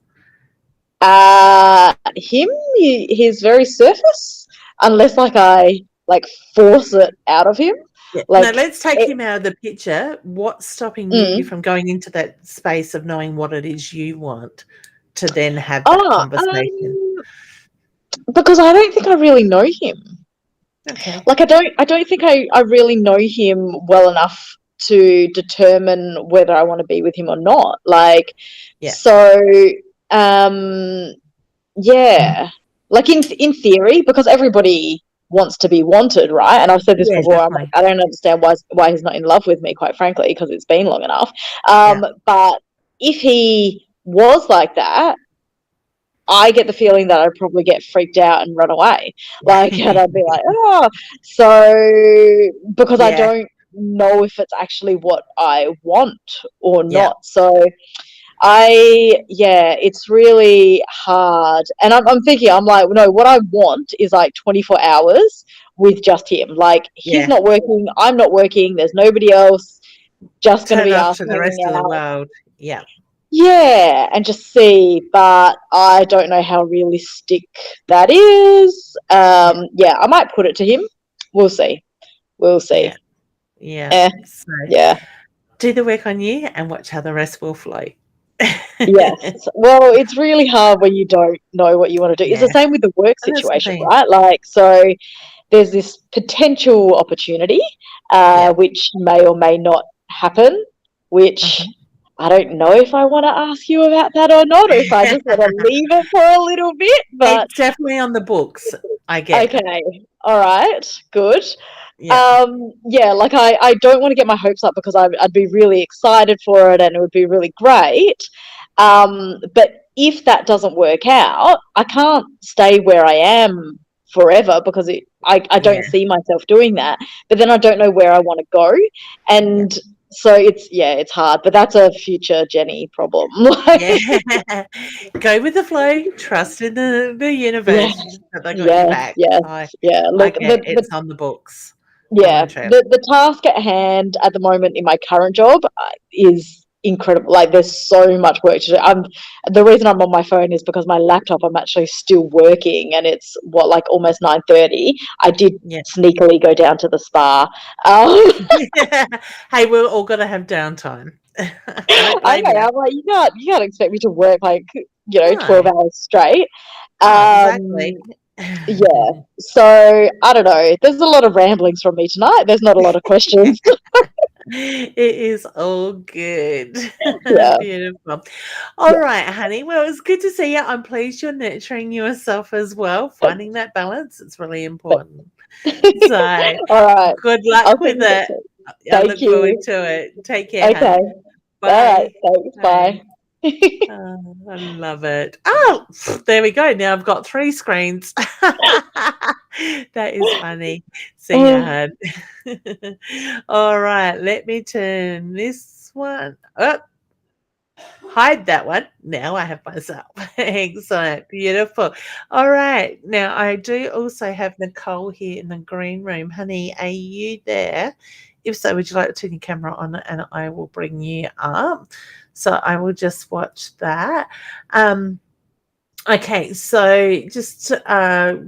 He's very surface unless like I like force it out of him. Yeah. No, Like, let's take it, him out of the picture. What's stopping you mm, from going into that space of knowing what it is you want to then have that ah, conversation? because I don't think I really know him. Okay. Like I don't think I really know him well enough to determine whether I want to be with him or not. Like, Yeah. so um yeah. Like in theory, because everybody wants to be wanted, right? And I've said this Yeah, before, I'm like, definitely. I don't understand why he's not in love with me, quite frankly, because it's been long enough. Yeah. But if he was like that, I get the feeling that I'd probably get freaked out and run away. Like, and I'd be like, oh. So, because I Yeah. don't know if it's actually what I want or Yeah. not. So, yeah, it's really hard. And I'm thinking, I'm like, no, what I want is like 24 hours with just him. Like, he's Yeah. not working, I'm not working, there's nobody else, just going to Turn be off us to the hanging rest of the out. world. Yeah. Yeah, and just see, but I don't know how realistic that is. Yeah. Yeah, I might put it to him. We'll see. We'll Yeah. see. Yeah. Eh, So yeah. do the work on you and watch how the rest will flow. Yes. Well, it's really hard when you don't know what you want to do. It's the Yeah. same with the work And that's the situation, thing. right? Like, so there's this potential opportunity, Yeah. which may or may not happen, which Uh-huh. I don't know if I want to ask you about that or not, or if I just want to leave it for a little bit, but It's definitely on the books. I get it. okay. All right. Good. Yeah. Yeah, like I don't want to get my hopes up because I'd be really excited for it and it would be really great. But if that doesn't work out, I can't stay where I am forever because I don't see myself doing that. But then I don't know where I want to go. And so it's hard, but that's a future Jenny problem. Yeah. Go with the flow, trust in the Yeah, universe that they got your yes, back. yes, yeah. I Look, get it's on the books. Come yeah, on, Trev. the task at hand at the moment in my current job is incredible. Like, there's so much work to do. The reason I'm on my phone is because my laptop, I'm actually still working, and it's like almost 9:30. I did Yeah. sneakily go down to the spa. Hey, we're all gonna have downtime. I don't I blame know. you. I'm like, you can't expect me to work like No. 12 hours straight. Oh, Um, exactly. yeah. So I don't know. There's a lot of ramblings from me tonight. There's not a lot of questions. It is all good. Yeah. Beautiful. All right, honey. Well, it's good to see you. I'm pleased you're nurturing yourself as well, finding that balance. It's really important. So, All right. good I'll luck see with you next it. week. I Thank look forward you. to it. Take care, Okay. hun. All right. Bye. Thanks. Bye. Bye. Oh, I love it. Oh, there we go. Now I've got 3 screens. That is funny. See ya, Oh, hun. All right, let me turn this one up. Hide that one. Now I have myself. Excellent. Beautiful. All right. Now I do also have Nicole here in the green room. Honey, are you there? If so, would you like to turn your camera on and I will bring you up? So I will just watch that. Okay, so just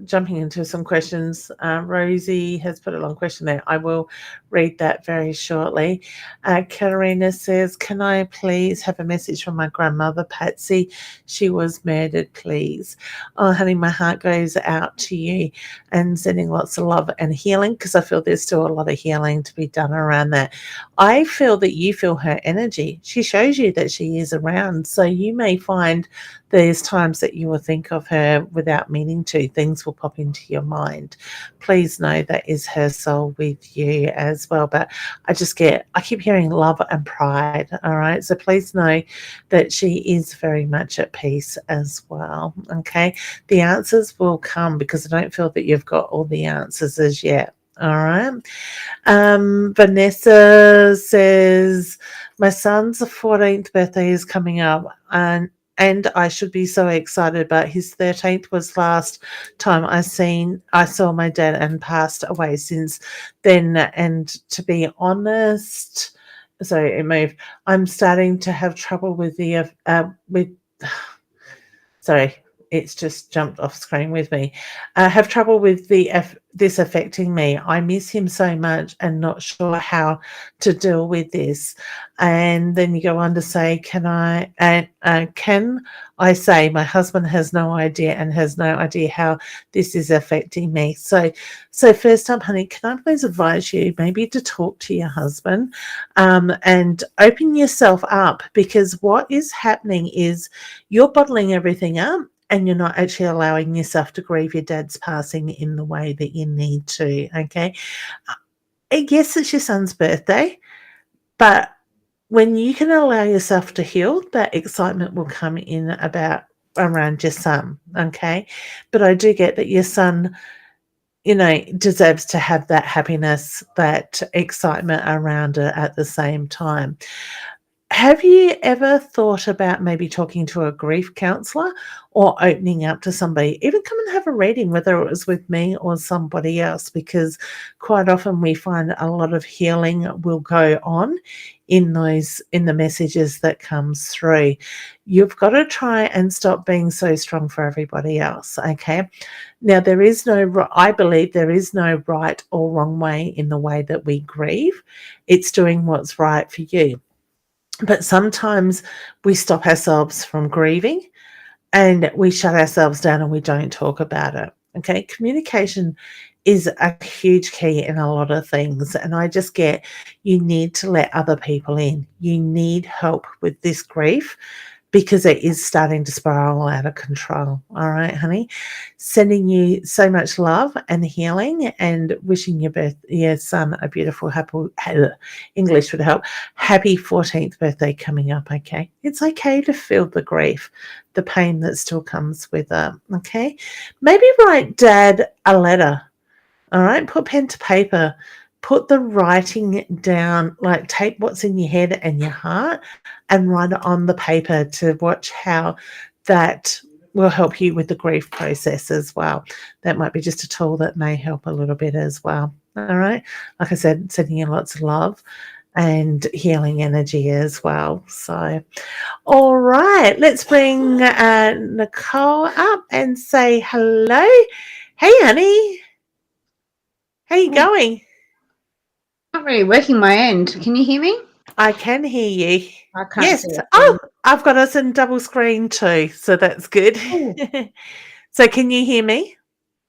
jumping into some questions. Rosie has put a long question there. I will read that very shortly. Katarina says, can I please have a message from my grandmother, Patsy? She was murdered, please. Oh, honey, my heart goes out to you and sending lots of love and healing because I feel there's still a lot of healing to be done around that. I feel that you feel her energy. She shows you that she is around. So you may find there's times that you will think of her without meaning to. Things will pop into your mind. Please know that is her soul with you as well. But I keep hearing love and pride. All right. So please know that she is very much at peace as well. Okay. The answers will come because I don't feel that you've got all the answers as yet. All right. Vanessa says, my son's 14th birthday is coming up and I should be so excited, but his 13th was last time I saw my dad and passed away since then. And to be honest, sorry, it moved. I'm starting to have trouble with sorry, it's just jumped off screen with me. I have trouble with this affecting me. I miss him so much and not sure how to deal with this. And then you go on to say, can I say my husband has no idea and has no idea how this is affecting me? So first up, honey, can I please advise you maybe to talk to your husband and open yourself up, because what is happening is you're bottling everything up and you're not actually allowing yourself to grieve your dad's passing in the way that you need to. Okay. Yes, it's your son's birthday, but when you can allow yourself to heal, that excitement will come in around your son. Okay. But I do get that your son, deserves to have that happiness, that excitement around it at the same time. Have you ever thought about maybe talking to a grief counselor or opening up to somebody? Even come and have a reading, whether it was with me or somebody else, because quite often we find a lot of healing will go on in the messages that comes through. You've got to try and stop being so strong for everybody else, okay? Now, I believe there is no right or wrong way in the way that we grieve. It's doing what's right for you. But sometimes we stop ourselves from grieving and we shut ourselves down and we don't talk about it. Okay. Communication is a huge key in a lot of things. And I just get you need to let other people in. You need help with this grief because it is starting to spiral out of control. All right, honey. Sending you so much love and healing, and wishing your son a beautiful, happy, English would help, happy 14th birthday coming up, okay? It's okay to feel the grief, the pain that still comes with it, okay? Maybe write Dad a letter, all right? Put pen to paper. Put the writing down, like take what's in your head and your heart and write it on the paper to watch how that will help you with the grief process as well. That might be just a tool that may help a little bit as well. All right. Like I said, sending you lots of love and healing energy as well. So, all right, let's bring Nicole up and say hello. Hey, honey. How you going? Not really working my end. Can you hear me? I can hear you. I can't Yes. see it. Oh, I've got us in double screen too, so that's good. So can you hear me?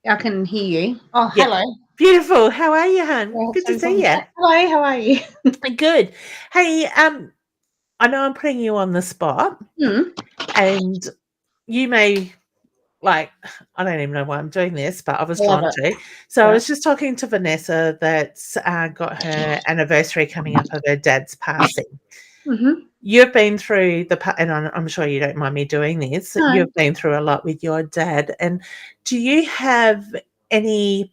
I can hear you. Oh, Yeah. hello. Beautiful. How are you, hon? Yeah, Good to same see you. Hello, how are you? Good. Hey, I know I'm putting you on the spot, and you may I don't even know why I'm doing this, but I was Love drawn it. to. So I Yeah. was just talking to Vanessa that's got her anniversary coming up of her dad's passing. You've been through and I'm sure you don't mind me doing this. No. You've been through a lot with your dad. And do you have any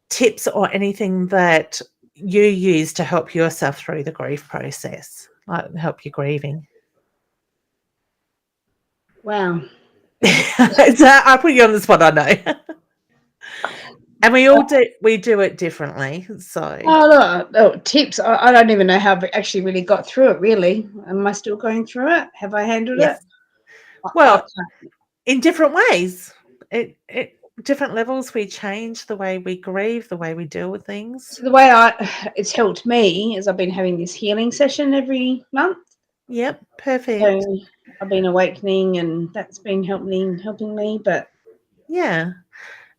tips or anything that you use to help yourself through the grief process, like help you grieving? Wow. I put you on the spot, I know. And we do it differently. So Oh, tips. I don't even know how I've actually really got through it, really. Am I still going through it? Have I handled yes. it? Well, in different ways. It different levels, we change the way we grieve, the way we deal with things. So the way it's helped me is I've been having this healing session every month. Yep, perfect. So I've been awakening, and that's been helping me. But yeah,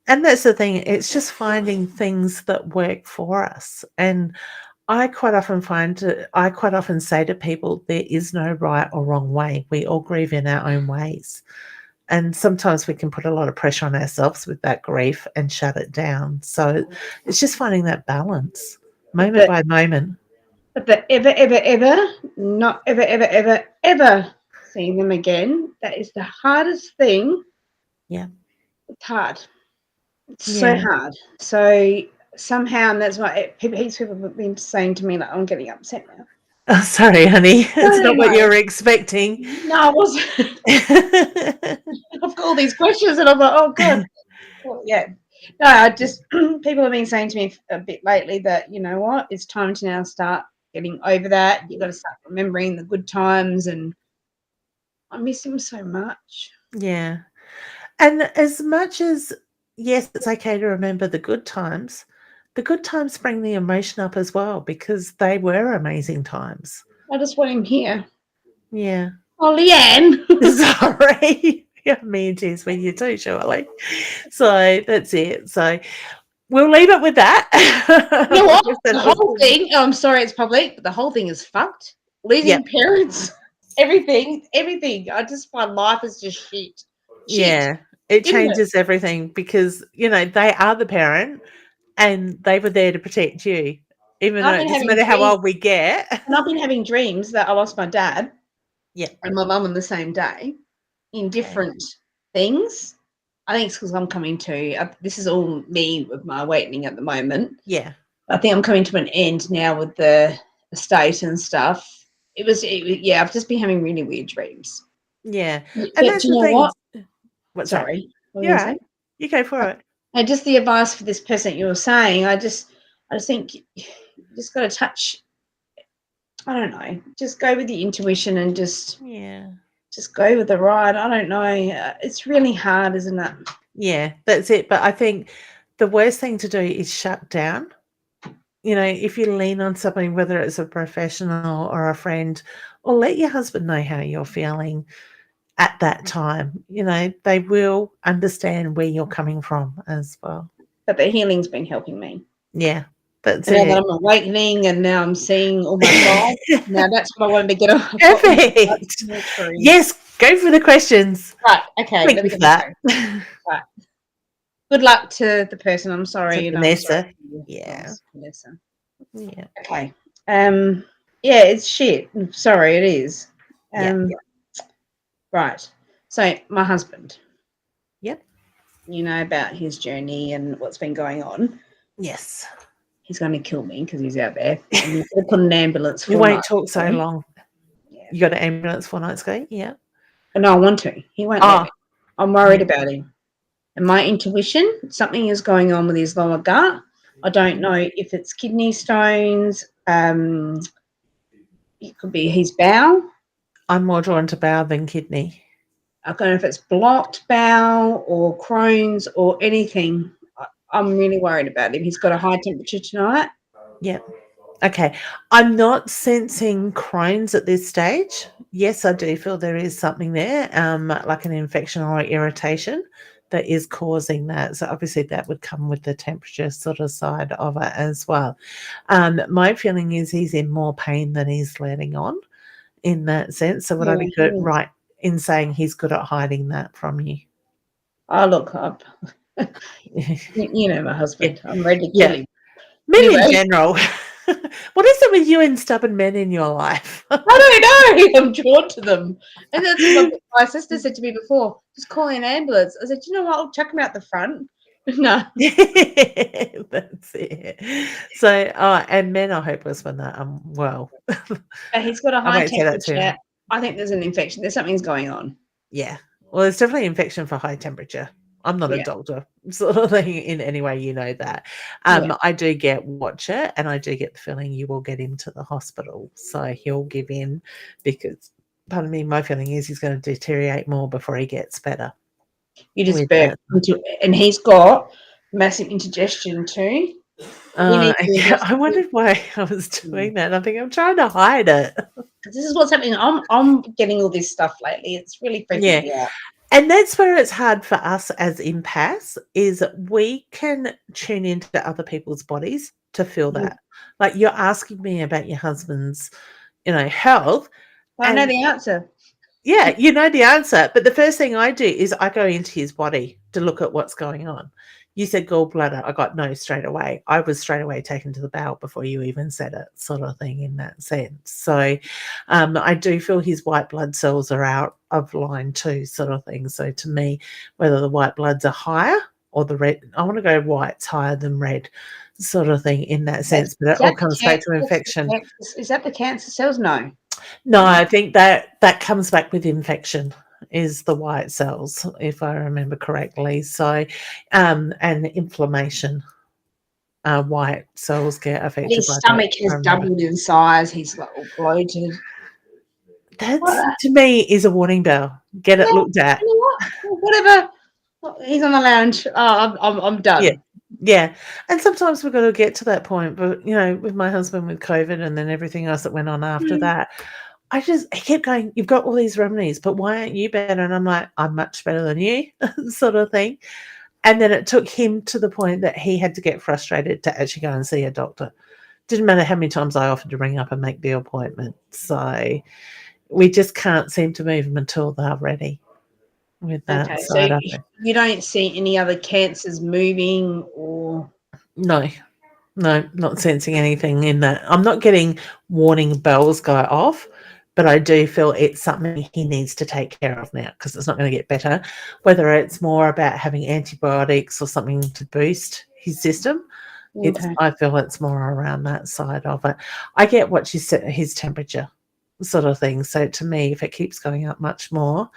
and that's the thing. It's just finding things that work for us. And I quite often say to people, there is no right or wrong way. We all grieve in our own ways. And sometimes we can put a lot of pressure on ourselves with that grief and shut it down. So it's just finding that balance, moment by moment. But not ever seeing them again, that is the hardest thing. Yeah. It's hard. It's so hard. So somehow, and that's why people have been saying to me, like, I'm getting upset now. Oh, sorry, honey. It's not what you were expecting. No, I wasn't. I've got all these questions and I'm like, oh, God. Well, yeah. No, people have been saying to me a bit lately that, you know what, it's time to now start getting over that. You've got to start remembering the good times, and I miss him so much. Yeah. And as much as, yes, it's okay to remember the good times bring the emotion up as well, because they were amazing times. I just want him here. Yeah. Oh, Leanne. Sorry. Yeah, me and tears with you too, surely. So that's it. So we'll leave it with that. You know what? The whole thing, I'm sorry it's public, but the whole thing is fucked. Losing parents, everything. I just find life is just shit. Yeah, it changes everything, because, they are the parent and they were there to protect you, even though it doesn't matter how old we get. And I've been having dreams that I lost my dad and my mum on the same day in different things. I think it's because I'm coming to, this is all me with my awakening at the moment. Yeah. I think I'm coming to an end now with the estate and stuff. I've just been having really weird dreams. Yeah. And that's the thing. What? Sorry. You're right. You go for it. And just the advice for this person you were saying, I just think you just got to touch, I don't know, just go with the intuition and just go with the ride. I don't know. It's really hard, isn't it? Yeah, that's it. But I think the worst thing to do is shut down. If you lean on somebody, whether it's a professional or a friend, or let your husband know how you're feeling at that time, they will understand where you're coming from as well. But the healing's been helping me. Yeah. That's And now that it. I'm awakening and now I'm seeing all my thoughts, now that's what I want to get on. Perfect. Yes, go for the questions. Right, okay, Thank let you me for get that. this. Right. Good luck to the person. I'm sorry. To And I'm sorry Vanessa. for your Yeah. loss, Vanessa. Yeah. Okay. Yeah, it's shit. I'm sorry, it is. Yeah. Right. So my husband, Yep. you know about his journey and what's been going on. Yes. He's going to kill me because he's out there. And he's going to put an ambulance for You won't talk so long. Yeah. You got an ambulance 4 nights ago? Yeah. No, I want to. He won't let me. I'm worried Yeah. about him. And my intuition, something is going on with his lower gut. I don't know if it's kidney stones. It could be his bowel. I'm more drawn to bowel than kidney. I don't know if it's blocked bowel or Crohn's or anything. I'm really worried about him. He's got a high temperature tonight. Yep. Okay. I'm not sensing Crohn's at this stage. Yes, I do feel there is something there, like an infection or irritation that is causing that. So obviously that would come with the temperature sort of side of it as well. My feeling is he's in more pain than he's letting on in that sense. So would I be good right in saying he's good at hiding that from you? Oh, look, you know my husband. I'm ready to kill him. Men Anyway. in general. What is it with you and stubborn men in your life? I don't know. I'm drawn to them. And that's what my sister said to me before. Just call an ambulance. I said, you know what? I'll chuck him out the front. No. That's it. So, and men are hopeless when they're well. He's got a high won't say that to him. temperature. I think there's an infection. There's something's going on. Yeah. Well, it's definitely infection for high temperature. I'm not a doctor, sort of thing in any way, you know that. I do watch it, and I do get the feeling you will get him to the hospital. So he'll give in because, pardon me, my feeling is he's going to deteriorate more before he gets better. You just burp and he's got massive indigestion too. I wondered why I was doing that. I think I'm trying to hide it. This is what's happening. I'm getting all this stuff lately. It's really freaking me out. And that's where it's hard for us as empaths is we can tune into other people's bodies to feel that. Like you're asking me about your husband's, health. Well, I know the answer. Yeah, you know the answer. But the first thing I do is I go into his body to look at what's going on. You said gallbladder. I got no straight away. I was straight away taken to the bowel before you even said it, sort of thing in that sense. So I do feel his white blood cells are out of line too, sort of thing. So to me, whether the white bloods are higher or the red, I want to go white's higher than red, sort of thing in that sense. But it all comes back to infection. Is that the cancer cells? No. No, I think that comes back with infection is the white cells, if I remember correctly. So, and inflammation, white cells get affected. His by stomach has doubled in size. He's like all bloated. That to me is a warning bell. Get it looked at. You know what? Whatever. He's on the lounge. Oh, I'm done. Yeah. And sometimes we've got to get to that point. But with my husband with COVID and then everything else that went on after that. I kept going, you've got all these remedies, but why aren't you better? And I'm like, I'm much better than you, sort of thing. And then it took him to the point that he had to get frustrated to actually go and see a doctor. Didn't matter how many times I offered to ring up and make the appointment. So we just can't seem to move them until they're ready with that side of it. You don't see any other cancers moving or? No, not sensing anything in that. I'm not getting warning bells go off. But I do feel it's something he needs to take care of now because it's not going to get better. Whether it's more about having antibiotics or something to boost his system, I feel it's more around that side of it. I get what you said, his temperature sort of thing. So to me, if it keeps going up much more,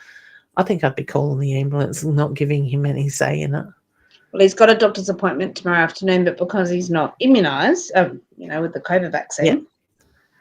I think I'd be calling the ambulance and not giving him any say in it. Well, he's got a doctor's appointment tomorrow afternoon, but because he's not immunised, with the COVID vaccine,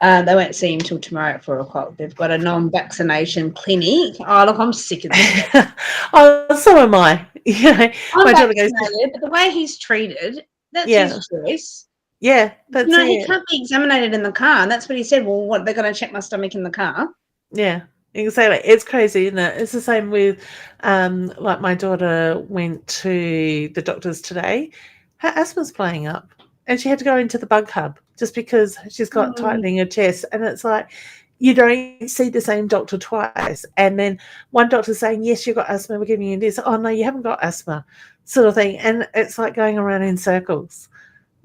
they won't see him till tomorrow at 4:00. They've got a non-vaccination clinic. Oh, look, I'm sick of this. So am I. I'm vaccinated, but the way he's treated, that's his choice. Yeah, that's it. He can't be examinated in the car. And that's what he said. Well, what, they're going to check my stomach in the car? Yeah, exactly. It's crazy, isn't it? It's the same with, like my daughter went to the doctors today. Her asthma's playing up. and she had to go into the bug hub just because she's got Mm. tightening her chest. And it's like, you don't see the same doctor twice. And then one doctor's saying, yes, you've got asthma, we're giving you this. Oh, no, you haven't got asthma, sort of thing. And it's like going around in circles.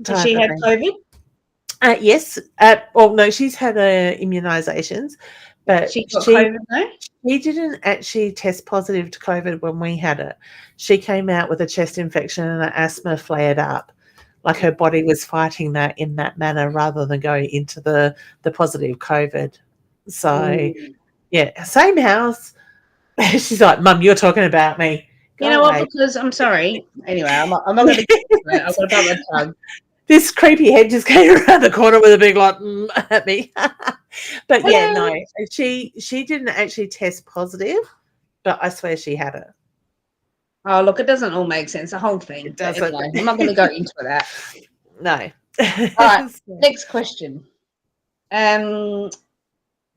Did she have COVID? Yes. Well, no, she's had immunisations, but She got COVID, though? she didn't actually test positive to COVID when we had it. She came out with a chest infection and her asthma flared up. Like her body was fighting that in that manner rather than going into the positive COVID. So, yeah, same house. She's like, Mum, you're talking about me. You know what? Because I'm sorry. Anyway, I'm not going to get into it. I've got to bite my tongue. This creepy head just came around the corner with a big like at me. But yeah, no, she didn't actually test positive, but I swear she had it. Oh, look, it doesn't all make sense. The whole thing. Doesn't. Anyway, I'm not going to go into that. No. All right. Next question. I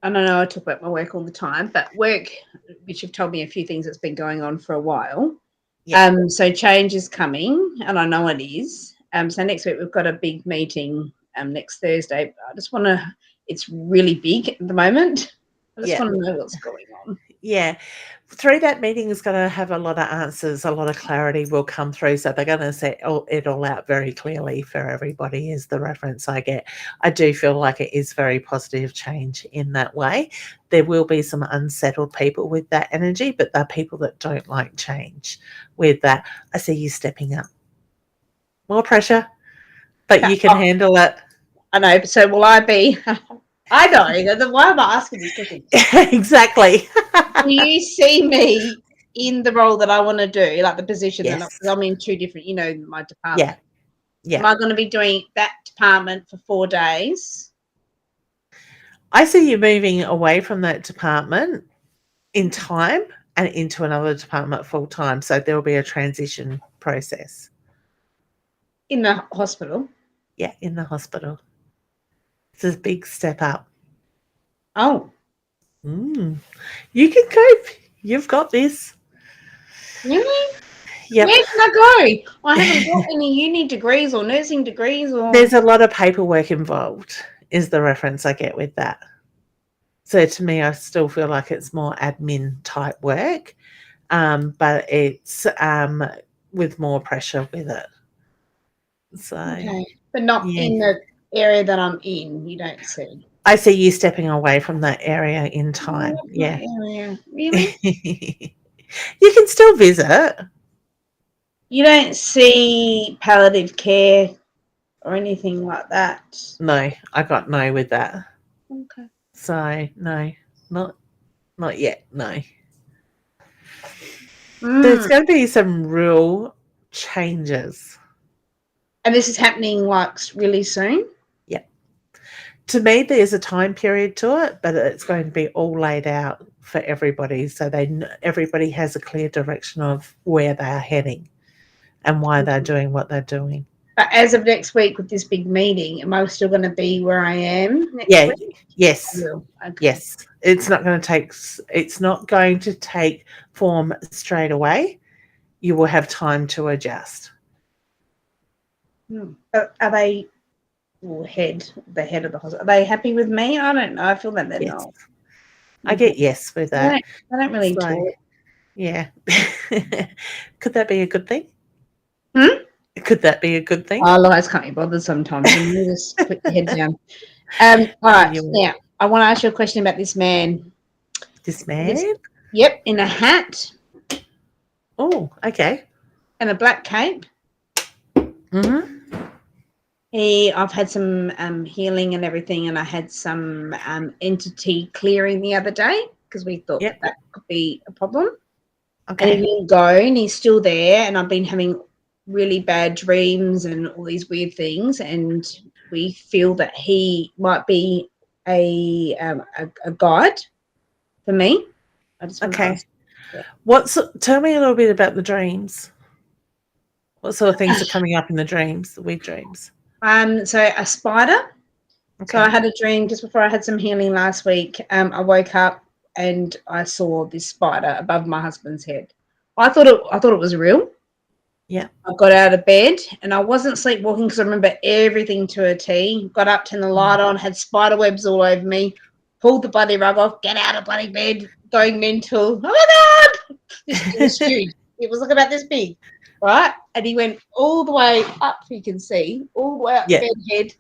don't know. I talk about my work all the time, but work, which you've told me a few things that's been going on for a while. Yeah. So change is coming, and I know it is. So next week we've got a big meeting next Thursday. I just want to, it's really big at the moment. I just want to know what's going on. Yeah. Through that meeting is going to have a lot of answers, a lot of clarity will come through. So they're going to set it all out very clearly for everybody is the reference I get. I do feel like it is very positive change in that way. There will be some unsettled people with that energy, but they're people that don't like change with that. I see you stepping up. More pressure, but you can handle it. I know. So will I be? I know. Why am I asking these questions? Exactly. Do you see me in the role that I want to do, like the position that I'm in two different, my department? Yeah. Am I going to be doing that department for 4 days? I see you moving away from that department in time and into another department full time. So there will be a transition process. In the hospital? Yeah, in the hospital. It's a big step up. Oh. You can cope. You've got this. Really? Yep. Where can I go? I haven't got any uni degrees or nursing degrees. There's a lot of paperwork involved, is the reference I get with that. So to me, I still feel like it's more admin type work, but it's with more pressure with it. So, okay. But not in the area that I'm in, you don't see. I see you stepping away from that area in time. Area. Really? You can still visit. You don't see palliative care or anything like that? No, I got no with that. Okay. So, no, not yet, no. There's going to be some real changes. And this is happening like really soon? Yeah. To me, there's a time period to it, but it's going to be all laid out for everybody. So everybody has a clear direction of where they're heading and why they're doing what they're doing. But as of next week with this big meeting, am I still going to be where I am next week? Yes. Okay. Yes. It's not going to take form straight away. You will have time to adjust. Are they the head of the hospital? Are they happy with me? I don't know. I feel that they're not. I get yes with that. They don't really talk. Yeah. Could that be a good thing? Could that be a good thing? Oh, lies can't be bothered sometimes. You just put your head down. All right. Now, I want to ask you a question about this man. This man? Yep, in a hat. Oh, okay. And a black cape. Mm-hmm. I've had some healing and everything, and I had some entity clearing the other day because we thought that could be a problem. Okay. And he didn't go, and he's still there, and I've been having really bad dreams and all these weird things, and we feel that he might be a guide for me. I just want to ask. Tell me a little bit about the dreams. What sort of things are coming up in the dreams, the weird dreams? So a spider. Okay. So I had a dream just before I had some healing last week. I woke up and I saw this spider above my husband's head. I thought it was real. Yeah. I got out of bed and I wasn't sleepwalking because I remember everything to a T. Got up, turned the light on, had spider webs all over me, pulled the bloody rug off, get out of bloody bed, going mental. Oh my God! It was huge. It was like about this big, right? And he went all the way up, you can see, all the way up the bed head.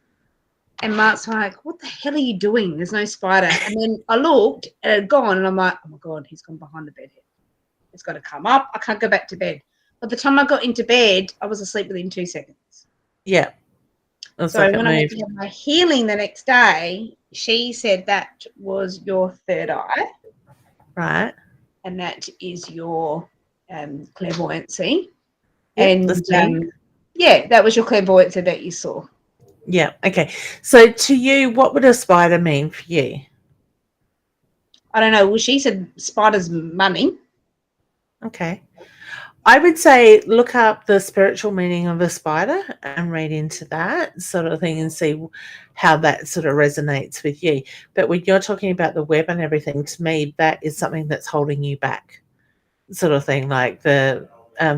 And Mark's like, what the hell are you doing? There's no spider. And then I looked and it had gone, and I'm like, oh my God, he's gone behind the bed head. It's got to come up. I can't go back to bed. By the time I got into bed, I was asleep within 2 seconds. Yeah. So when I went to have my healing the next day, she said that was your third eye. Right. And that is your clairvoyancy. Yep, and yeah, that was your clairvoyancy that you saw. Yeah. Okay. So to you, what would a spider mean for you? I don't know. Well, she said spider's money. Okay. I would say look up the spiritual meaning of a spider and read into that sort of thing and see how that sort of resonates with you. But when you're talking about the web and everything, to me, that is something that's holding you back, sort of thing, like the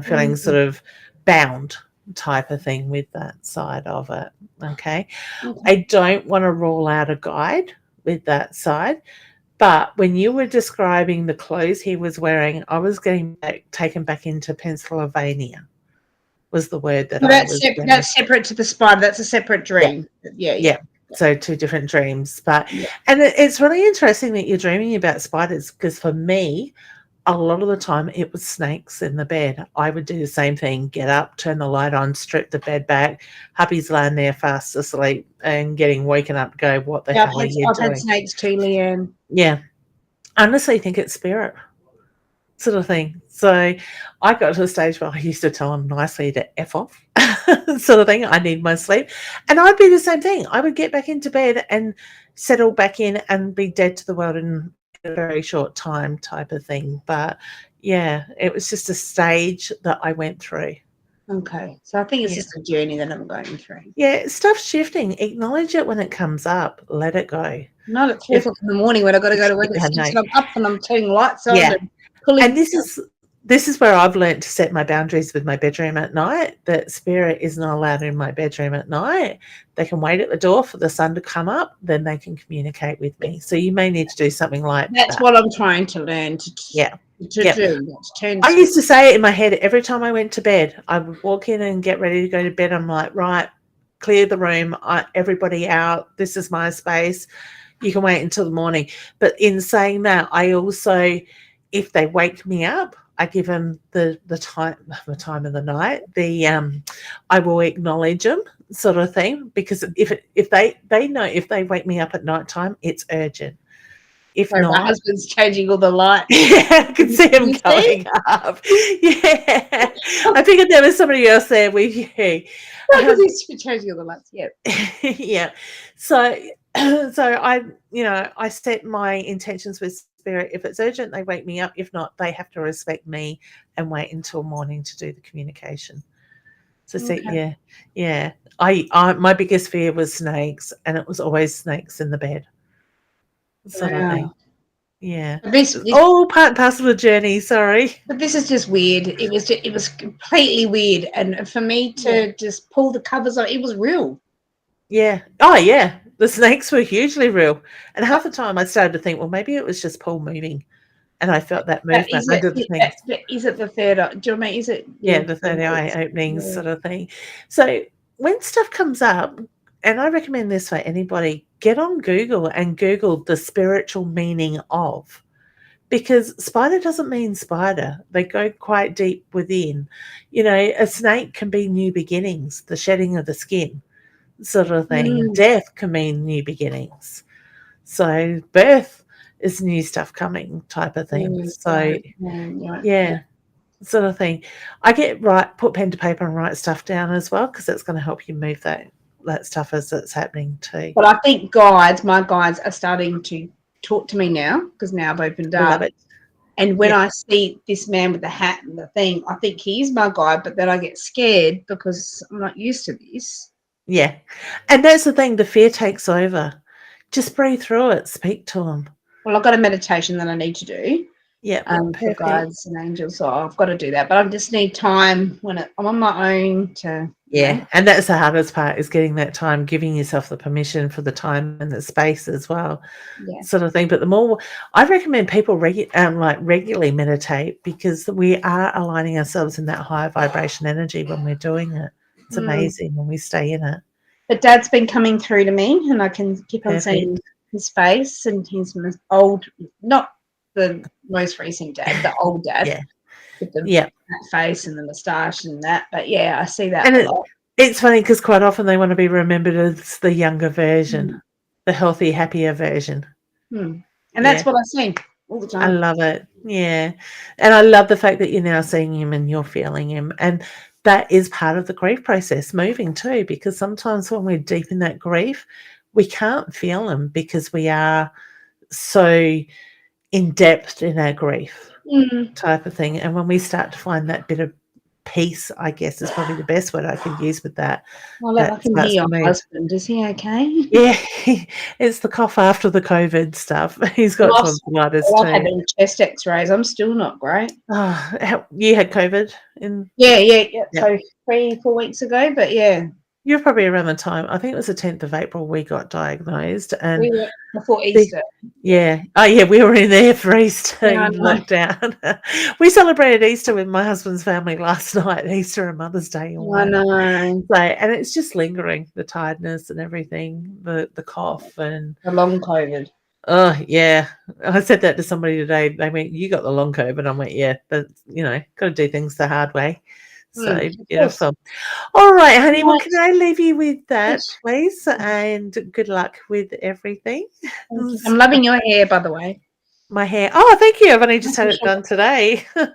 feeling sort of bound type of thing with that side of it. Okay. I don't want to rule out a guide with that side. But when you were describing the clothes he was wearing, I was getting taken back into Pennsylvania, was the word that that's separate to the spider. That's a separate dream. Yeah. So 2 different dreams. But and it's really interesting that you're dreaming about spiders, because for me, a lot of the time it was snakes in the bed. I would do the same thing, get up, turn the light on, strip the bed back. Hubby's laying there fast asleep and getting woken up to go, what the hell are you I've doing? had snakes too, Leanne. Yeah. I honestly think it's spirit sort of thing. So I got to a stage where I used to tell him nicely to F off sort of thing. I need my sleep. And I'd be the same thing. I would get back into bed and settle back in and be dead to the world in a very short time type of thing. But yeah, it was just a stage that I went through. Okay. So I think it's just a journey that I'm going through. Yeah, stuff's shifting. Acknowledge it when it comes up. Let it go. Not at 3 o'clock in the morning when I've got to go to work at 6 and I'm up and I'm turning lights on. Yeah. And this is where I've learned to set my boundaries with my bedroom at night, that spirit is not allowed in my bedroom at night. They can wait at the door for the sun to come up, then they can communicate with me. So you may need to do something like that. That's what I'm trying to learn to do. I used to say it in my head every time I went to bed. I would walk in and get ready to go to bed. I'm like, right, clear the room, everybody out. This is my space. You can wait until the morning. But in saying that, I also, if they wake me up, I give them the time of the night. I will acknowledge them, sort of thing, because if they know if they wake me up at night time, it's urgent. If not, my husband's changing all the lights. Yeah, I can see him going up. Yeah, I figured there was somebody else there with you. Because he's changing all the lights. Yeah. Yeah. So I set my intentions with spirit. If it's urgent, they wake me up. If not, they have to respect me and wait until morning to do the communication. So yeah. I my biggest fear was snakes, and it was always snakes in the bed. Sort of thing. Yeah. This all part and parcel of the journey, sorry. But this is just weird. It was completely weird. And for me to just pull the covers off, it was real. Yeah. Oh yeah. The snakes were hugely real. And half the time I started to think, well, maybe it was just Paul moving. And I felt that movement. Is it the third eye? Do you know what I mean? Is it? Yeah, the third eye openings sort of thing. So when stuff comes up, and I recommend this for anybody, get on Google and Google the spiritual meaning of, because spider doesn't mean spider. They go quite deep within. You know, a snake can be new beginnings, the shedding of the skin sort of thing. Death can mean new beginnings. So birth is new stuff coming type of thing. So sort of thing. I put pen to paper and write stuff down as well, because it's going to help you move that stuff as it's happening too. But I think my guides are starting to talk to me now, because now I've opened up. And when I see this man with the hat and the thing, I think he's my guide, but then I get scared because I'm not used to this. Yeah. And that's the thing, the fear takes over. Just breathe through it, speak to him. Well, I've got a meditation that I need to do. Yeah, for perfect. guides and angels. So I've got to do that, but I just need time when I'm on my own to. Yeah, and that's the hardest part, is getting that time, giving yourself the permission for the time and the space as well, Yeah. sort of thing. But the more, I recommend people regularly meditate, because we are aligning ourselves in that higher vibration energy when we're doing it. It's amazing when we stay in it. But Dad's been coming through to me, and I can keep on seeing Perfect. his face and his old, not the most recent dad, the old dad Yeah, with the yeah. face and the moustache and that. But yeah, I see that And a lot. it's funny, because quite often they want to be remembered as the younger version, the healthy, happier version. And Yeah. that's what I see all the I time. love it. Yeah. And I love the fact that you're now seeing him and you're feeling him. And that is part of the grief process, moving too, because sometimes when we're deep in that grief, we can't feel him because we are so in depth in our grief type of thing. And when we start to find that bit of peace, I guess is probably the best word I could use with that. Well, That I can starts hear to your move. husband. Is he okay? Yeah, it's the cough after the COVID stuff. He's got tonsillitis I've had too. them chest X-rays. I'm still not great. Oh, you had COVID in? Yeah. Yeah. So 3-4 weeks ago, but yeah, You're probably around the time, I think it was the 10th of April we got diagnosed, and we were before Easter. yeah. Oh, yeah, we were in there for Easter Yeah, I in know. lockdown. We celebrated Easter with my husband's family last night, Easter and Mother's Day and I one. know. So, and it's just lingering, the tiredness and everything, the cough and The long COVID. oh yeah. I said that to somebody today. They went, "You got the long COVID." I went, "Yeah, but got to do things the hard way." So Of course. beautiful. All right, honey. Well, Right. can I leave you with that, Yes. please? And good luck with everything. I'm loving your hair, by the way. My hair. Oh, thank you. I've only just had it done today. No,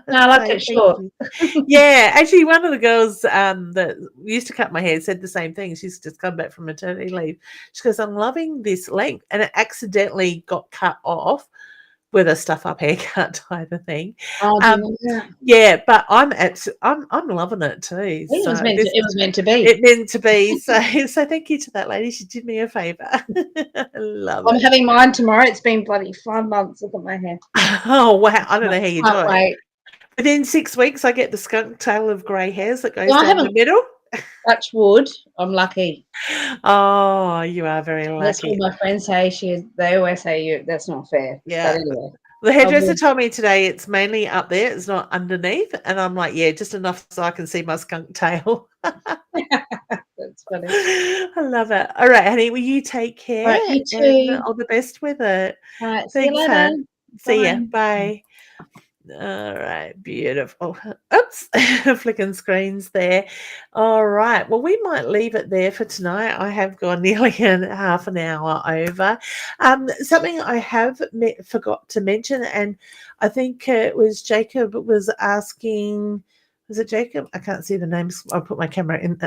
I like So it thank short. you. Yeah, actually, one of the girls that used to cut my hair said the same thing. She's just come back from maternity leave. She goes, "I'm loving this length," and it accidentally got cut off with a stuff up haircut type of thing. Oh, do you know that? Yeah, but I'm loving it too. I think So it was meant to be. it meant to be. So thank you to that lady. She did me a favor. I love I'm it. having mine tomorrow. It's been bloody 5 months. Look at my hair. Oh wow! I don't know how you do Can't it. wait. Within 6 weeks, I get the skunk tail of grey hairs that goes Well, I down the haven't middle. touched wood. I'm lucky. Oh, you are very That's lucky. what my friends say. They always say that's not fair. Yeah. But anyway. The hairdresser told me today it's mainly up there, it's not underneath. And I'm like, yeah, just enough so I can see my skunk tail. That's funny. I love it. All right, honey, will you take care? All right, you And too. all the best with it. All right, see you Thanks, later. hon. See ya. Bye. Bye. All right, beautiful. Oops, flicking screens there. All right, well, we might leave it there for tonight. I have gone nearly half an hour over. Something I have forgot to mention, and I think it was Jacob was asking. Was it Jacob? I can't see the names. I'll put my camera in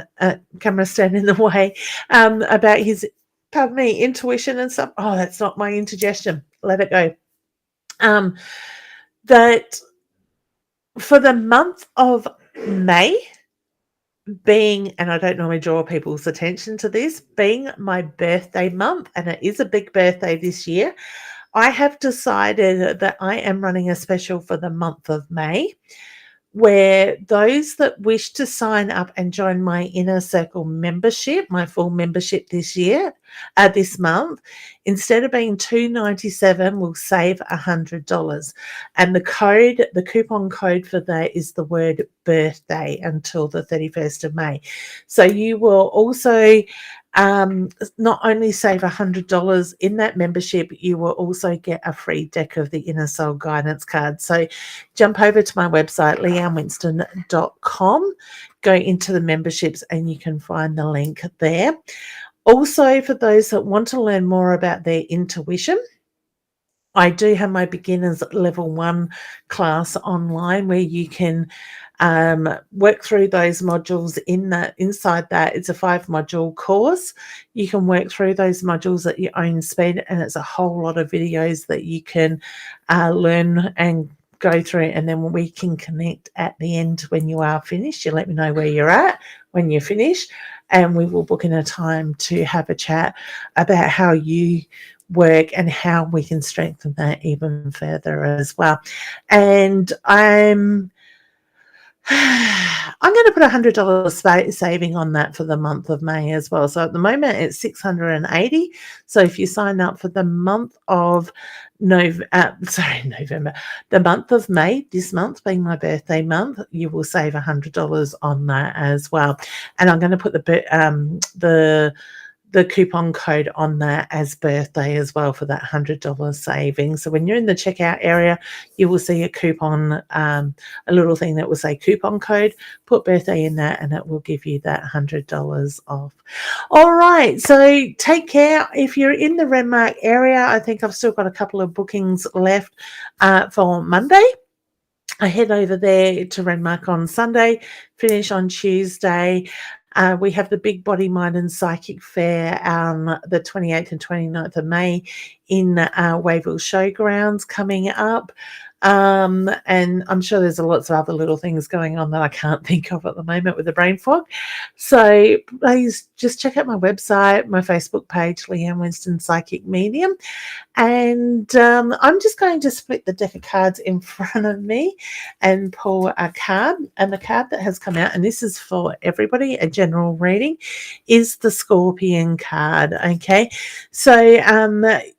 camera stand in the way. About his, pardon me, intuition and stuff. Oh, that's not my indigestion. Let it go. That for the month of May being, and I don't normally draw people's attention to this, being my birthday month, and it is a big birthday this year, I have decided that I am running a special for the month of May, where those that wish to sign up and join my Inner Circle membership, my full membership this month, instead of being $297, will save $100. And the coupon code for that is the word birthday until the 31st of May. So you will also not only save $100 in that membership, you will also get a free deck of the Inner Soul Guidance card. So jump over to my website, leannewinston.com, go into the memberships and you can find the link there. Also, for those that want to learn more about their intuition, I do have my beginners level 1 class online where you can work through those modules inside that. It's a 5-module course. You can work through those modules at your own speed, and it's a whole lot of videos that you can learn and go through, and then we can connect at the end when you are finished. You let me know where you're at when you're finished, and we will book in a time to have a chat about how you work and how we can strengthen that even further as well. And I'm going to put $100 saving on that for the month of May as well. So at the moment it's $680. So if you sign up for the month of November, the month of May, this month being my birthday month, you will save $100 on that as well. And I'm going to put the coupon code on that as birthday as well for that $100 saving. So when you're in the checkout area, you will see a coupon, a little thing that will say coupon code. Put birthday in that and it will give you that $100 off. All right, so take care. If you're in the Renmark area, I think I've still got a couple of bookings left for Monday. I head over there to Renmark on Sunday, finish on Tuesday. We have the Big Body, Mind and Psychic Fair the 28th and 29th of May in Wayville Showgrounds coming up. And I'm sure there's lots of other little things going on that I can't think of at the moment with the brain fog. So please just check out my website, my Facebook page, Leanne Winston Psychic Medium. And I'm just going to split the deck of cards in front of me and pull a card. And the card that has come out, and this is for everybody, a general reading, is the Scorpion card. Okay, so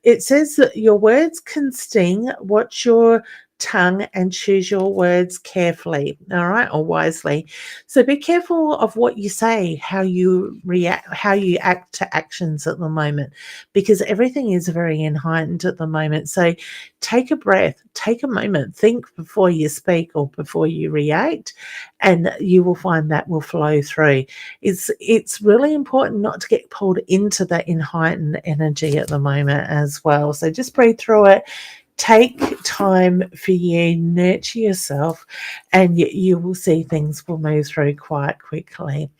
it says that your words can sting. Watch your tongue and choose your words carefully, all right, or wisely. So be careful of what you say, how you react, how you act to actions at the moment, because everything is very heightened at the moment. So take a breath, take a moment, think before you speak or before you react, and you will find that will flow through. It's really important not to get pulled into that heightened energy at the moment as well. So just breathe through it. Take time for you, nurture yourself, and you will see things will move through quite quickly.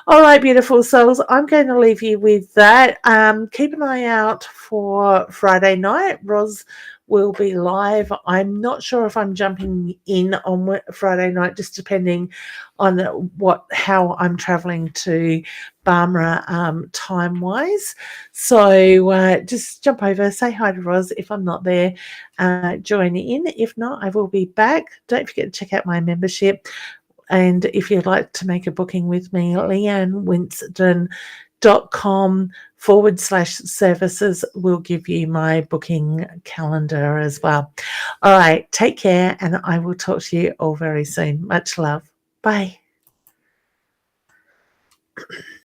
All right, beautiful souls, I'm going to leave you with that. Keep an eye out for Friday night. Roz will be live. I'm not sure if I'm jumping in on Friday night, just depending on how I'm traveling to Barmera time-wise. So just jump over, say hi to Roz if I'm not there. Join in. If not, I will be back. Don't forget to check out my membership. And if you'd like to make a booking with me, leannewinston.com/services will give you my booking calendar as well. All right, take care, and I will talk to you all very soon. Much love. Bye.